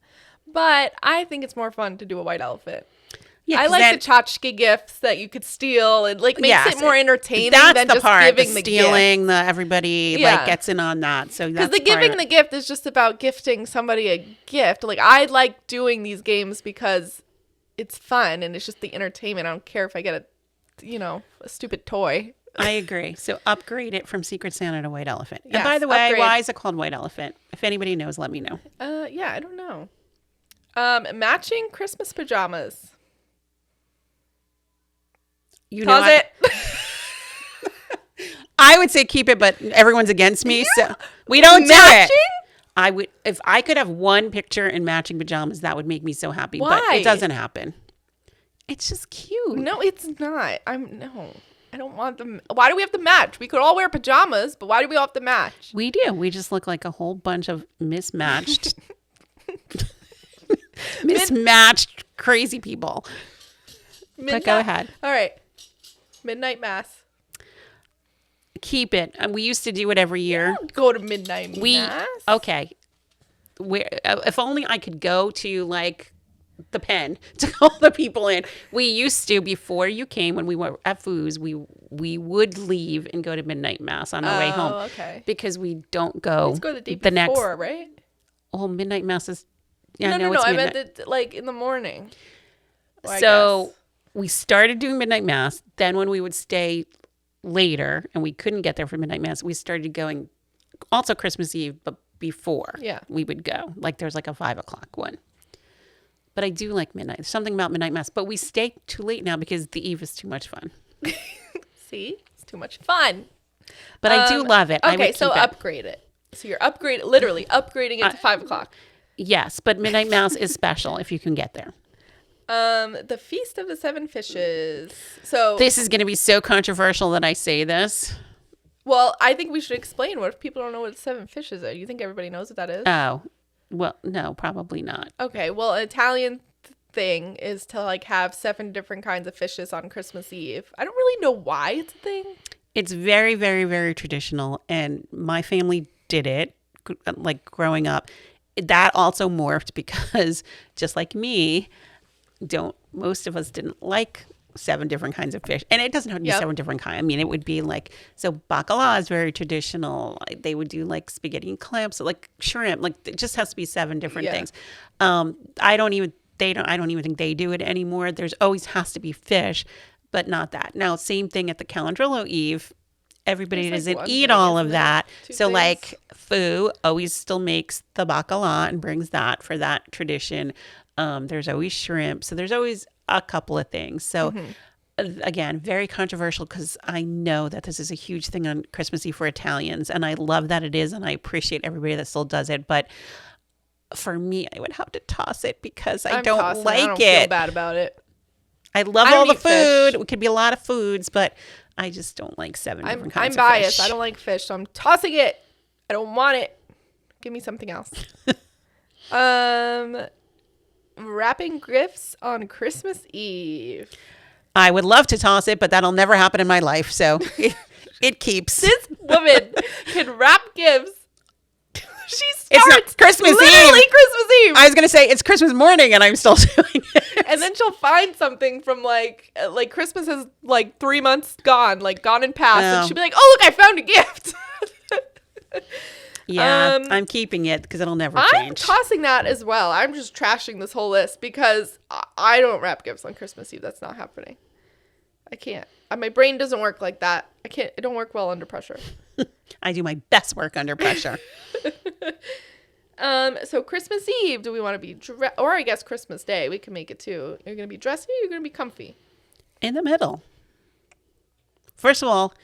But I think it's more fun to do a White Elephant. Yeah, I like the tchotchke gifts that you could steal and like makes it more entertaining than just giving the stealing gift. Everybody like gets in on that. So because the giving the gift is just about gifting somebody a gift. Like I like doing these games because it's fun and it's just the entertainment. I don't care if I get a stupid toy. I agree. So upgrade it from Secret Santa to White Elephant. Yes, and by the way, upgrade. why is it called White Elephant? If anybody knows, let me know. Yeah, I don't know. Matching Christmas pajamas. Pause it. I would say keep it, but everyone's against me, so we don't do it. I would, if I could have one picture in matching pajamas, that would make me so happy. Why? But it doesn't happen. It's just cute. No, it's not. I don't want them. Why do we have to match? We could all wear pajamas, but why do we all have to match? We do. We just look like a whole bunch of mismatched, crazy people. But go ahead. All right. Midnight mass. Keep it. We used to do it every year. Go to midnight mass. Okay. where if only I could go to like the pen to call the people in. We used to, before you came, when we were at Foo's, we would leave and go to midnight mass on our way home. Okay. Because we don't go. Let's go the day before, right? Oh, midnight mass is. Yeah, no. It's I midnight. meant like in the morning. Well, so we started doing midnight mass. Then when we would stay later and we couldn't get there for midnight mass, we started going. Also Christmas Eve, but before we would go. Like there's like a 5 o'clock one. But I do like midnight. There's something about midnight mass. But we stay too late now because the Eve is too much fun. See? It's too much fun. But I do love it. Okay, so upgrade it. So you're literally upgrading it to 5 o'clock. Yes, but midnight mass is special if you can get there. The Feast of the Seven Fishes. So this is going to be so controversial that I say this. Well, I think we should explain. What if people don't know what seven fishes are? You think everybody knows what that is? Oh, well, no, probably not. Okay, well, an Italian thing is to like have 7 different kinds of fishes on Christmas Eve. I don't really know why it's a thing. It's very, very, very traditional, and my family did it, like growing up. That also morphed because, just like me, most of us didn't like 7 different kinds of fish, and it doesn't have to be 7 different kinds. I mean, it would be like, so bacala is very traditional. They would do like spaghetti and clams, so like shrimp. Like it just has to be 7 different things. I don't even think they do it anymore. There's always has to be fish, but not that. Now, same thing at the Calendrillo Eve. Everybody doesn't eat all of that. So things. Like Fu always still makes the bacala and brings that for that tradition. There's always shrimp. So there's always a couple of things. So again, very controversial because I know that this is a huge thing on Christmas Eve for Italians, and I love that it is, and I appreciate everybody that still does it. But for me, I would have to toss it because I don't like it. I don't feel bad about it. I love all the food. Fish. It could be a lot of foods, but I just don't like 7 different kinds of fish. I'm biased. I don't like fish, so I'm tossing it. I don't want it. Give me something else. Wrapping gifts on Christmas Eve. I would love to toss it, but that'll never happen in my life, so it keeps. This woman can wrap gifts. She starts it's not Christmas literally Eve. Christmas Eve. I was going to say it's Christmas morning and I'm still doing it. And then she'll find something from like Christmas is like 3 months gone and past. And she'll be like, oh, look, I found a gift. Yeah, I'm keeping it because it'll never change. I'm tossing that as well. I'm just trashing this whole list because I don't wrap gifts on Christmas Eve. That's not happening. I can't. My brain doesn't work like that. I can't. It don't work well under pressure. I do my best work under pressure. So Christmas Eve, do we want to be or I guess Christmas Day, we can make it too. You're going to be dressy or you're going to be comfy? In the middle. First of all,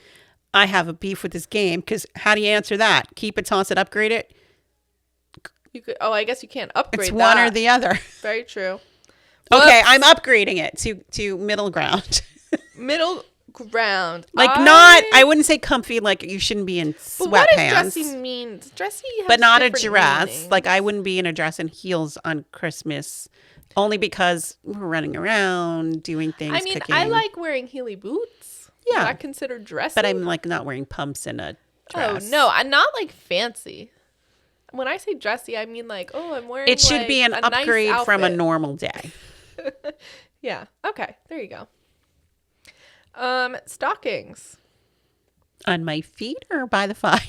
I have a beef with this game because how do you answer that? Keep it, toss it, upgrade it? You could. Oh, I guess you can't upgrade. It's one or the other. Very true. Okay, I'm upgrading it to middle ground. Middle ground. I wouldn't say comfy, like you shouldn't be in sweatpants. But what does dressy mean? Dressy has but not a dress. Meanings. Like I wouldn't be in a dress and heels on Christmas only because we're running around doing things. I mean, cooking. I like wearing heely boots. Yeah. Not considered dressy. But I'm like not wearing pumps in a dress. Oh, no. I'm not like fancy. When I say dressy, I mean like, oh, I'm wearing it should like be an upgrade nice from a normal day. Yeah. Okay. There you go. Stockings. On my feet or by the fire?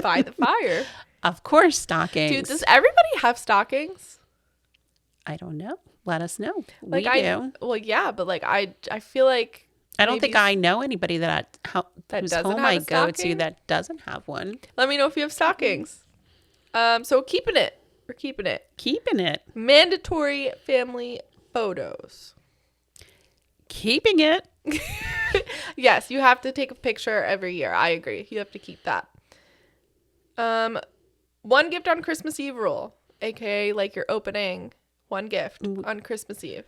By the fire. Of course, stockings. Dude, does everybody have stockings? I don't know. Let us know. Like we do. Well, yeah, but like I feel like I don't think I know anybody that whose doesn't home have I a go to stocking? that doesn't have one. Let me know if you have stockings. So keeping it. We're keeping it. Keeping it. Mandatory family photos. Keeping it. Yes, you have to take a picture every year. I agree. You have to keep that. One gift on Christmas Eve rule, aka like you're opening one gift on Christmas Eve.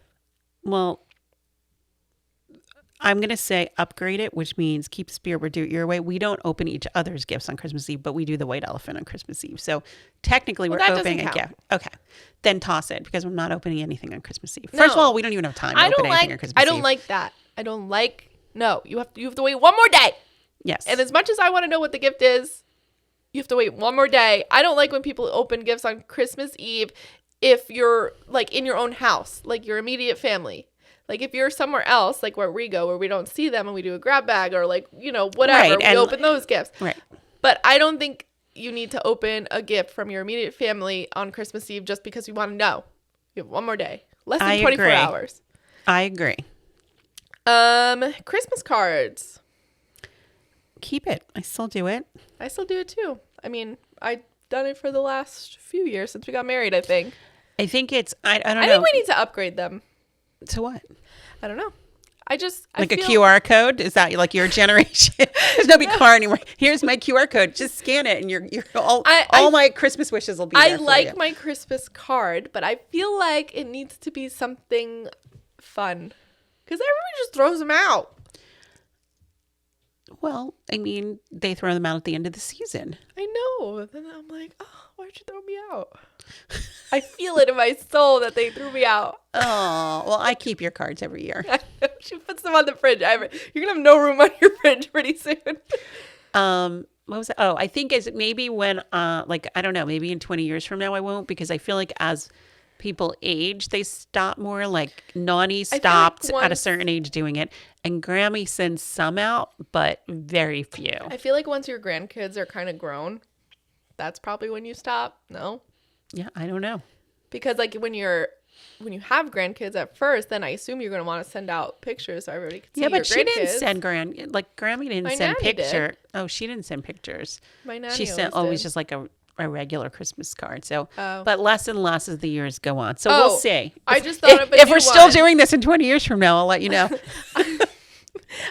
Well, I'm going to say upgrade it, which means keep the spirit, but do it your way. We don't open each other's gifts on Christmas Eve, but we do the white elephant on Christmas Eve. So technically we're opening a gift. Okay. Then toss it because I'm not opening anything on Christmas Eve. First of all, we don't even have time to open anything on Christmas Eve. I don't like that. No, you have to wait one more day. Yes. And as much as I want to know what the gift is, you have to wait one more day. I don't like when people open gifts on Christmas Eve if you're like in your own house, like your immediate family. Like if you're somewhere else, like where we go, where we don't see them and we do a grab bag or like, you know, whatever, Right, we and- open those gifts. Right. But I don't think you need to open a gift from your immediate family on Christmas Eve just because you want to know. You have one more day. Less than I 24 agree. hours. I agree. Christmas cards. Keep it. I still do it. I still do it too. I mean, I've done it for the last few years since we got married, I think. I think it's, I don't know. I think we need to upgrade them. To what? I don't know. I Like a feel, QR code? Is that like your generation? There's no big car anymore. Here's my QR code. Just scan it, and you're all my Christmas wishes will be there. I for like you. my Christmas card, but I feel like it needs to be something fun because everybody just throws them out. Well, I mean, they throw them out at the end of the season. I know. Then I'm like, oh, why'd you throw me out? I feel it in my soul that they threw me out. Oh, well, I keep your cards every year. She puts them on the fridge. You're gonna have no room on your fridge pretty soon. What was it? Oh, I think is maybe when, like, I don't know, maybe in 20 years from now I won't, because I feel like as people age, they stop more. Like Nani stopped at a certain age doing it, and Grammy sends some out, but very few. I feel like once your grandkids are kind of grown, that's probably when you stop. No? Yeah, I don't know. Because like when you have grandkids at first, then I assume you're going to want to send out pictures so everybody can see your grandkids. Yeah, but she didn't send Grammy didn't My send nanny picture. did. Oh, she didn't send pictures. My nanny She sent always always did. just like a regular Christmas card. So, Oh. but less and less as the years go on. So Oh, we'll see. I just thought of a if new we're still one. doing this in 20 years from now, I'll let you know.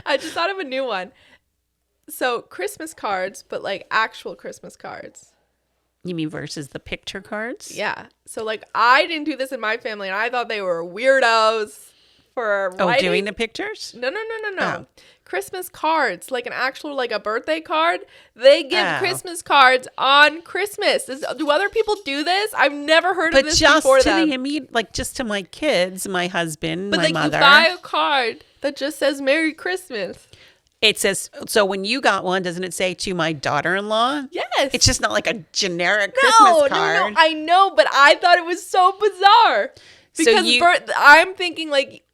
I just thought of a new one. So Christmas cards, but like actual Christmas cards. You mean versus the picture cards? Yeah. So like I didn't do this in my family, and I thought they were weirdos for Oh, writing. doing the pictures? No. Oh. Christmas cards, like an actual, like a birthday card. They give Oh. Christmas cards on Christmas. Do other people do this? I've never heard But of this just before to them. the immediate, like just to my kids, my husband, But my like mother. you buy a card that just says Merry Christmas. It says, so when you got one, doesn't it say to my daughter-in-law? Yes. It's just not like a generic no, Christmas card. No, I know, but I thought it was so bizarre. Because I'm thinking like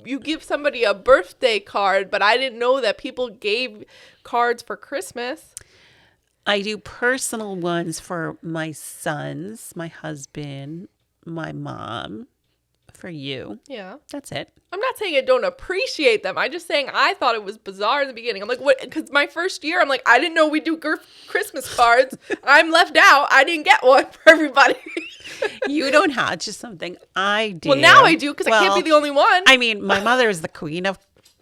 you give somebody a birthday card, but I didn't know that people gave cards for Christmas. I do personal ones for my sons, my husband, my mom, for you. Yeah. That's it. I'm not saying I don't appreciate them. I'm just saying I thought it was bizarre in the beginning. I'm like, what? Because my first year, I'm like, I didn't know we do Christmas cards. I'm left out. I didn't get one for everybody. You don't have. It's just something I do. Well, now I do because I can't be the only one. I mean, my mother is the queen of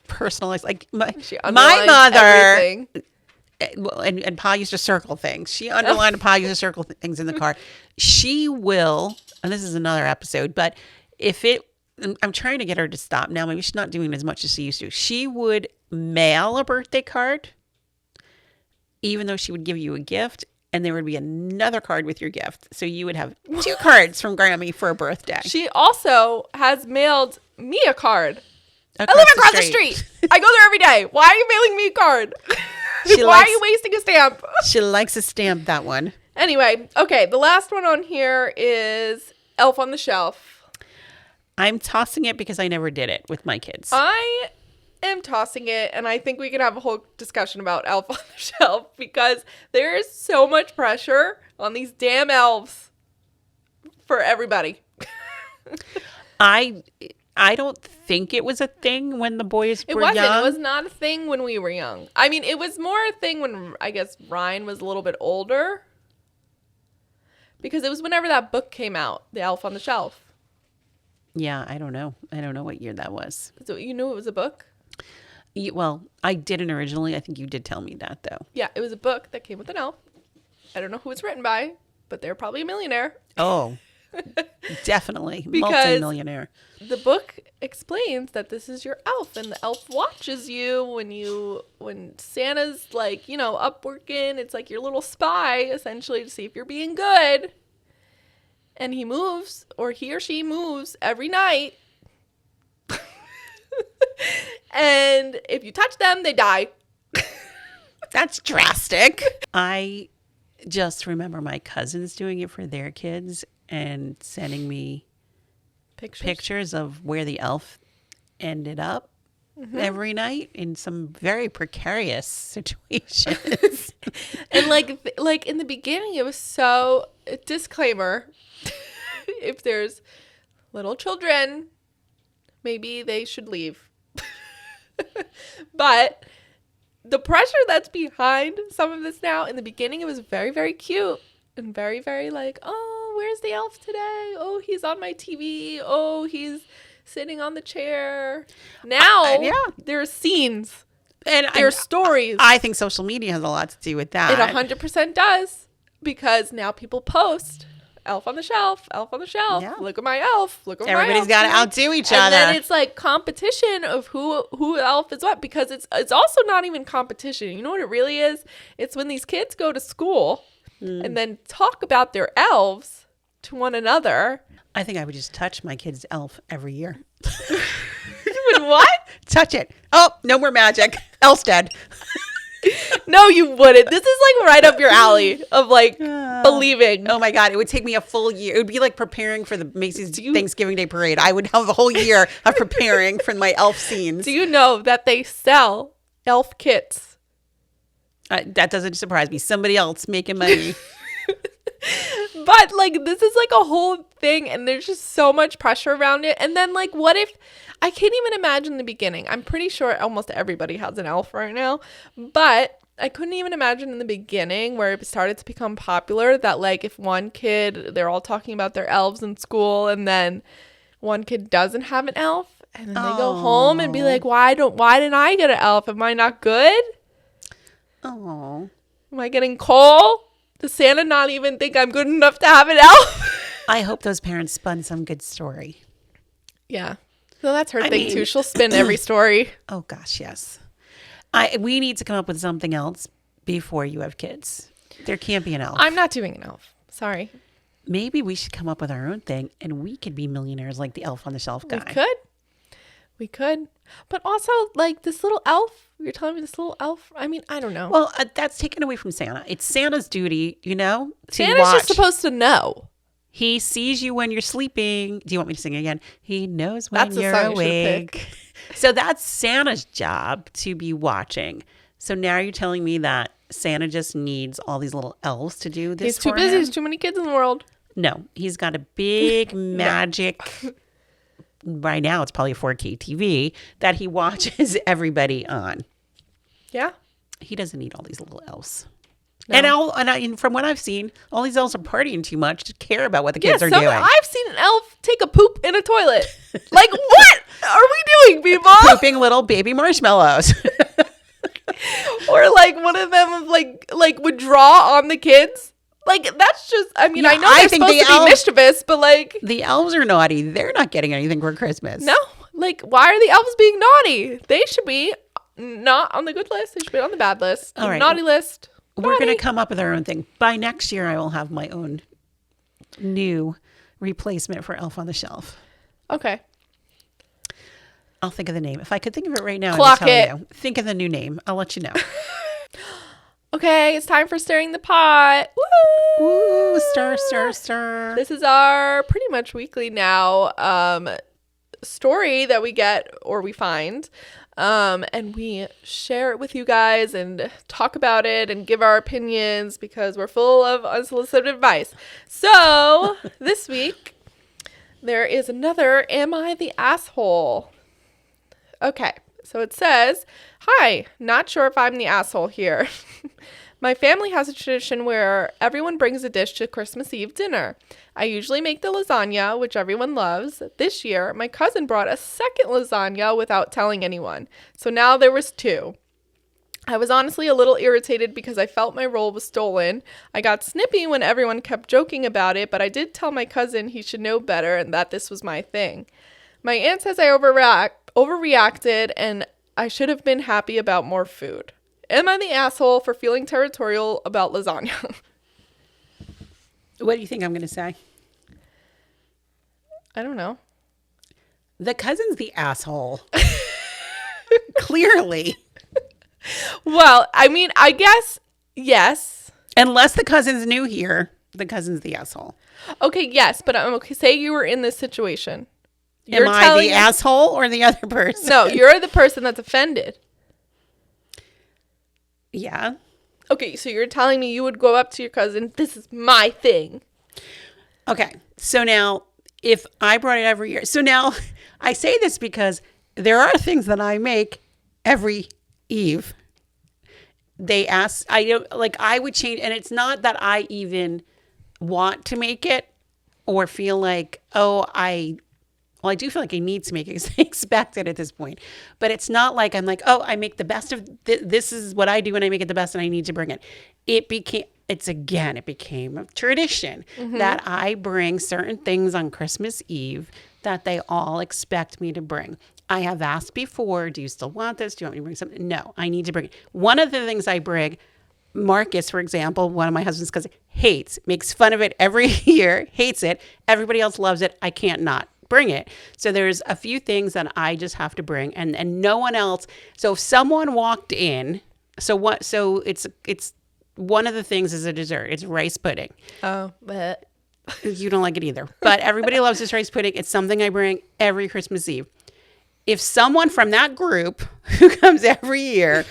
personalized. Like my underlines mother. everything. Well, and Pa used to circle things. She underlined and Pa used to circle things in the car. She will, and this is another episode, but if it, I'm trying to get her to stop now. Maybe she's not doing as much as she used to. She would mail a birthday card, even though she would give you a gift, and there would be another card with your gift. So you would have 2 cards from Grammy for a birthday. She also has mailed me a card. I Across live across the street. I go there every day. Why are you mailing me a card? Why are you wasting a stamp? She likes to stamp that one. Anyway, okay, the last one on here is Elf on the Shelf. I'm tossing it because I never did it with my kids. I am tossing it, and I think we can have a whole discussion about Elf on the Shelf because there is so much pressure on these damn elves for everybody. I don't think it was a thing when the boys It were wasn't. young. It was not a thing when we were young. I mean, it was more a thing when I guess Ryan was a little bit older. Because it was whenever that book came out, The Elf on the Shelf. Yeah, I don't know. I don't know what year that was. So you knew it was a book? Well, I didn't originally. I think you did tell me that, though. Yeah, it was a book that came with an elf. I don't know who it's written by, but they're probably a millionaire. Oh, definitely. Because multi-millionaire. The book explains that this is your elf, and the elf watches you when Santa's like, up working. It's like your little spy, essentially, to see if you're being good. And he moves, or he or she moves every night. And if you touch them, they die. That's drastic. I just remember my cousins doing it for their kids and sending me pictures of where the elf ended up every night in some very precarious situations. And like in the beginning, it was so disclaimer. If there's little children, maybe they should leave. But the pressure that's behind some of this now, in the beginning, it was very, very cute and very, very like, oh, where's the elf today? Oh, he's on my TV. Oh, he's sitting on the chair. Now, there's scenes and there's stories. I think social media has a lot to do with that. It 100% does, because now people post elf on the shelf, elf on the shelf. Yeah. Look at my elf. Look at Everybody's got to outdo each other. And then it's like competition of who elf is what, because it's also not even competition. You know what it really is? It's when these kids go to school and then talk about their elves to one another. I think I would just touch my kid's elf every year. You would what? Touch it. Oh, no more magic. Elf's dead. No, you wouldn't. This is like right up your alley of like believing. Oh my God. It would take me a full year. It would be like preparing for the Macy's Thanksgiving Day Parade. I would have a whole year of preparing for my elf scenes. Do you know that they sell elf kits? That doesn't surprise me. Somebody else making money. But like, this is like a whole thing, and there's just so much pressure around it. And then like, what if, I can't even imagine the beginning. I'm pretty sure almost everybody has an elf right now, but I couldn't even imagine in the beginning where it started to become popular that like, if one kid, they're all talking about their elves in school, and then one kid doesn't have an elf, and then they go home and be like, why didn't I get an elf? Am I not good? Oh, am I getting coal? Does Santa not even think I'm good enough to have an elf? I hope those parents spun some good story. Yeah. So that's her thing too. She'll spin every story. Oh gosh, yes. We need to come up with something else before you have kids. There can't be an elf. I'm not doing an elf. Sorry. Maybe we should come up with our own thing, and we could be millionaires like the elf on the shelf guy. We could. But also, like, this little elf, you're telling me this little elf? I mean, I don't know. Well, that's taken away from Santa. It's Santa's duty, to Santa's watch. just supposed to know. He sees you when you're sleeping. Do you want me to sing again? He knows when you're awake. So that's Santa's job, to be watching. So now you're telling me that Santa just needs all these little elves to do this. He's too busy. There's too many kids in the world. No, he's got a big magic. Right now, it's probably a 4K TV that he watches everybody on. Yeah. He doesn't need all these little elves. No. And from what I've seen, all these elves are partying too much to care about what the kids are doing. I've seen an elf take a poop in a toilet. Like, what are we doing, people? Pooping little baby marshmallows. Or like one of them like would draw on the kids. Like, that's just, I mean, I know they're supposed to be mischievous, but like. The elves are naughty. They're not getting anything for Christmas. No. Like, why are the elves being naughty? They should be not on the good list. They should be on the bad list. All right. Naughty list. We're going to come up with our own thing. By next year, I will have my own new replacement for Elf on the Shelf. Okay. I'll think of the name. If I could think of it right now, Clock I would tell you. Think of the new name. I'll let you know. Okay, it's time for stirring the pot. Woo! Ooh, stir. This is our pretty much weekly now story that we get or we find. And we share it with you guys and talk about it and give our opinions because we're full of unsolicited advice. So this week, there is another Am I the Asshole? Okay, so it says, hi, not sure if I'm the asshole here. My family has a tradition where everyone brings a dish to Christmas Eve dinner. I usually make the lasagna, which everyone loves. This year, my cousin brought a second lasagna without telling anyone. So now there was two. I was honestly a little irritated because I felt my role was stolen. I got snippy when everyone kept joking about it, but I did tell my cousin he should know better and that this was my thing. My aunt says I overreacted and I should have been happy about more food. Am I the asshole for feeling territorial about lasagna? What do you think I'm going to say? I don't know. The cousin's the asshole. Clearly. Well, I mean, I guess, yes. Unless the cousin's new here, the cousin's the asshole. Okay, yes, but okay. Say you were in this situation. Am I the asshole or the other person? No, you're the person that's offended. Yeah. Okay, so you're telling me you would go up to your cousin, this is my thing. Okay, so now if I brought it every year. So now I say this because there are things that I make every Eve. They ask, I would change, and it's not that I even want to make it or feel like, I do feel like I need to make it because I expect it at this point. But it's not like I'm like, I make the best of this is what I do and I make it the best and I need to bring it. It became a tradition that I bring certain things on Christmas Eve that they all expect me to bring. I have asked before, do you still want this? Do you want me to bring something? No, I need to bring it. One of the things I bring, Marcus, for example, one of my husband's cousins, hates, makes fun of it every year, hates it. Everybody else loves it. I can't not bring it. So there's a few things that I just have to bring and no one else. So if someone walked in, so it's one of the things is a dessert. It's rice pudding. Oh, but you don't like it either. But everybody loves this rice pudding. It's something I bring every Christmas Eve. If someone from that group who comes every year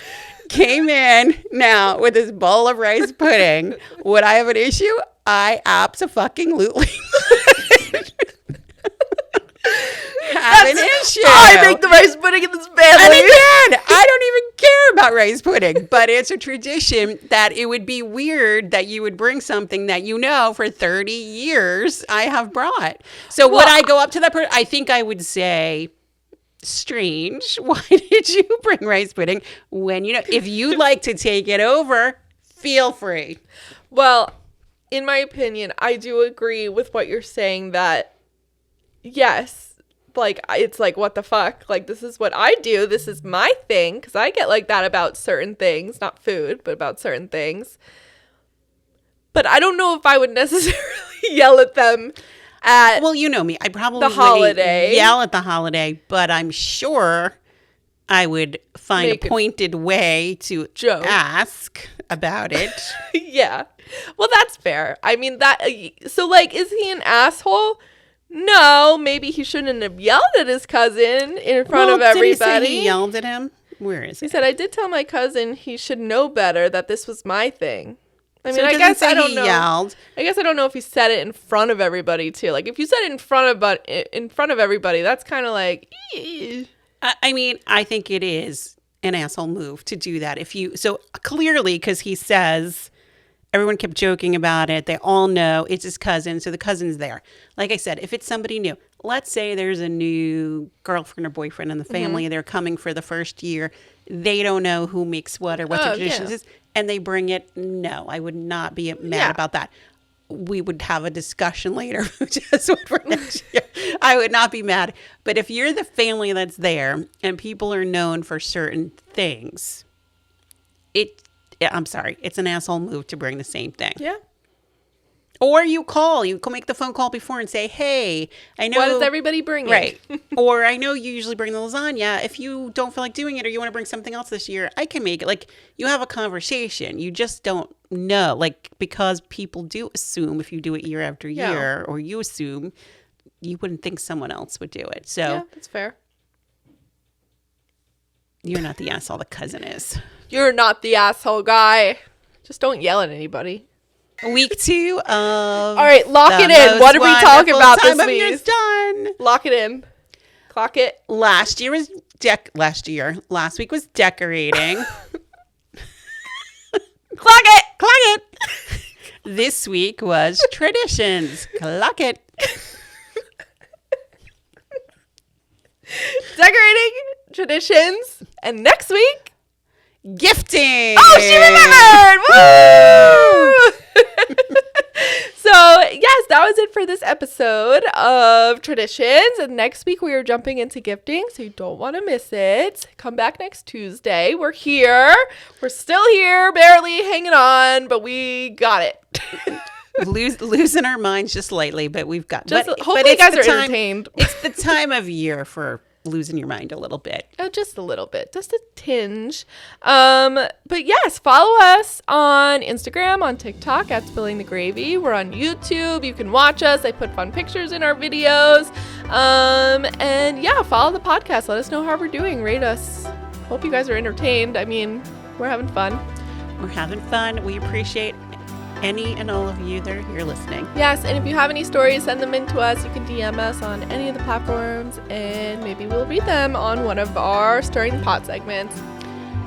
came in now with this bowl of rice pudding, would I have an issue? I abso-fucking-lutely have an issue. I make the rice pudding in this family. And again, I don't even care about rice pudding, but it's a tradition that it would be weird that you would bring something that for 30 years I have brought. So would I go up to that person? I think I would say, strange, why did you bring rice pudding when if you'd like to take it over, feel free. Well, in my opinion, I do agree with what you're saying that yes, like it's like what the fuck, like this is what I do, this is my thing, because I get like that about certain things, not food, but about certain things. But I don't know if I would necessarily yell at them at you know me, I probably the holiday. Yell at the holiday, but I'm sure I would find a pointed way to ask about it. Yeah, well, that's fair. I mean, so like, is he an asshole? No, maybe he shouldn't have yelled at his cousin in front of everybody. Did he say he yelled at him? Where is it? He said, I did tell my cousin he should know better that this was my thing. I mean, so I guess I don't know. Yelled. I guess I don't know if he said it in front of everybody too. Like if you said it in front of everybody, that's kind of like. I mean, I think it is an asshole move to do that. So clearly, because he says. Everyone kept joking about it. They all know it's his cousin. So the cousin's there. Like I said, if it's somebody new, let's say there's a new girlfriend or boyfriend in the family. They're coming for the first year. They don't know who makes what or what the traditions is. And they bring it. No, I would not be mad about that. We would have a discussion later. I would not be mad. But if you're the family that's there and people are known for certain things, I'm sorry. It's an asshole move to bring the same thing. Yeah. Or you can make the phone call before and say, hey, I know. What is everybody bringing? Right. Or I know you usually bring the lasagna. If you don't feel like doing it or you want to bring something else this year, I can make it. Like you have a conversation. You just don't know. Like because people do assume if you do it year after year or you assume you wouldn't think someone else would do it. So yeah, that's fair. You're not the asshole the cousin is. You're not the asshole guy. Just don't yell at anybody. Week 2 of all right, lock it in. What are we talking about this week? Year's done. Lock it in. Clock it. Last week was decorating. Clock it. Clock it. This week was traditions. Clock it. Decorating, traditions, and next week, gifting. Oh, she remembered! Woo! So, yes, that was it for this episode of traditions. And next week, we are jumping into gifting, so you don't want to miss it. Come back next Tuesday. We're here. We're still here, barely hanging on, but we got it. Losing our minds just slightly, but we've got. Hopefully, you guys are entertained. It's the time of year for losing your mind a little bit. Oh, just a little bit, just a tinge. But yes, follow us on Instagram, on TikTok at Spilling the Gravy. We're on YouTube. You can watch us. I put fun pictures in our videos. And yeah, follow the podcast. Let us know how we're doing. Rate us. Hope you guys are entertained. I mean, we're having fun. We're having fun. We appreciate any and all of you that are here listening. Yes, and if you have any stories, send them in to us. You can DM us on any of the platforms, and maybe we'll read them on one of our Stirring the Pot segments.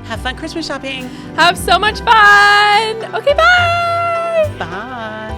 Have fun Christmas shopping. Have so much fun. Okay, bye. Bye.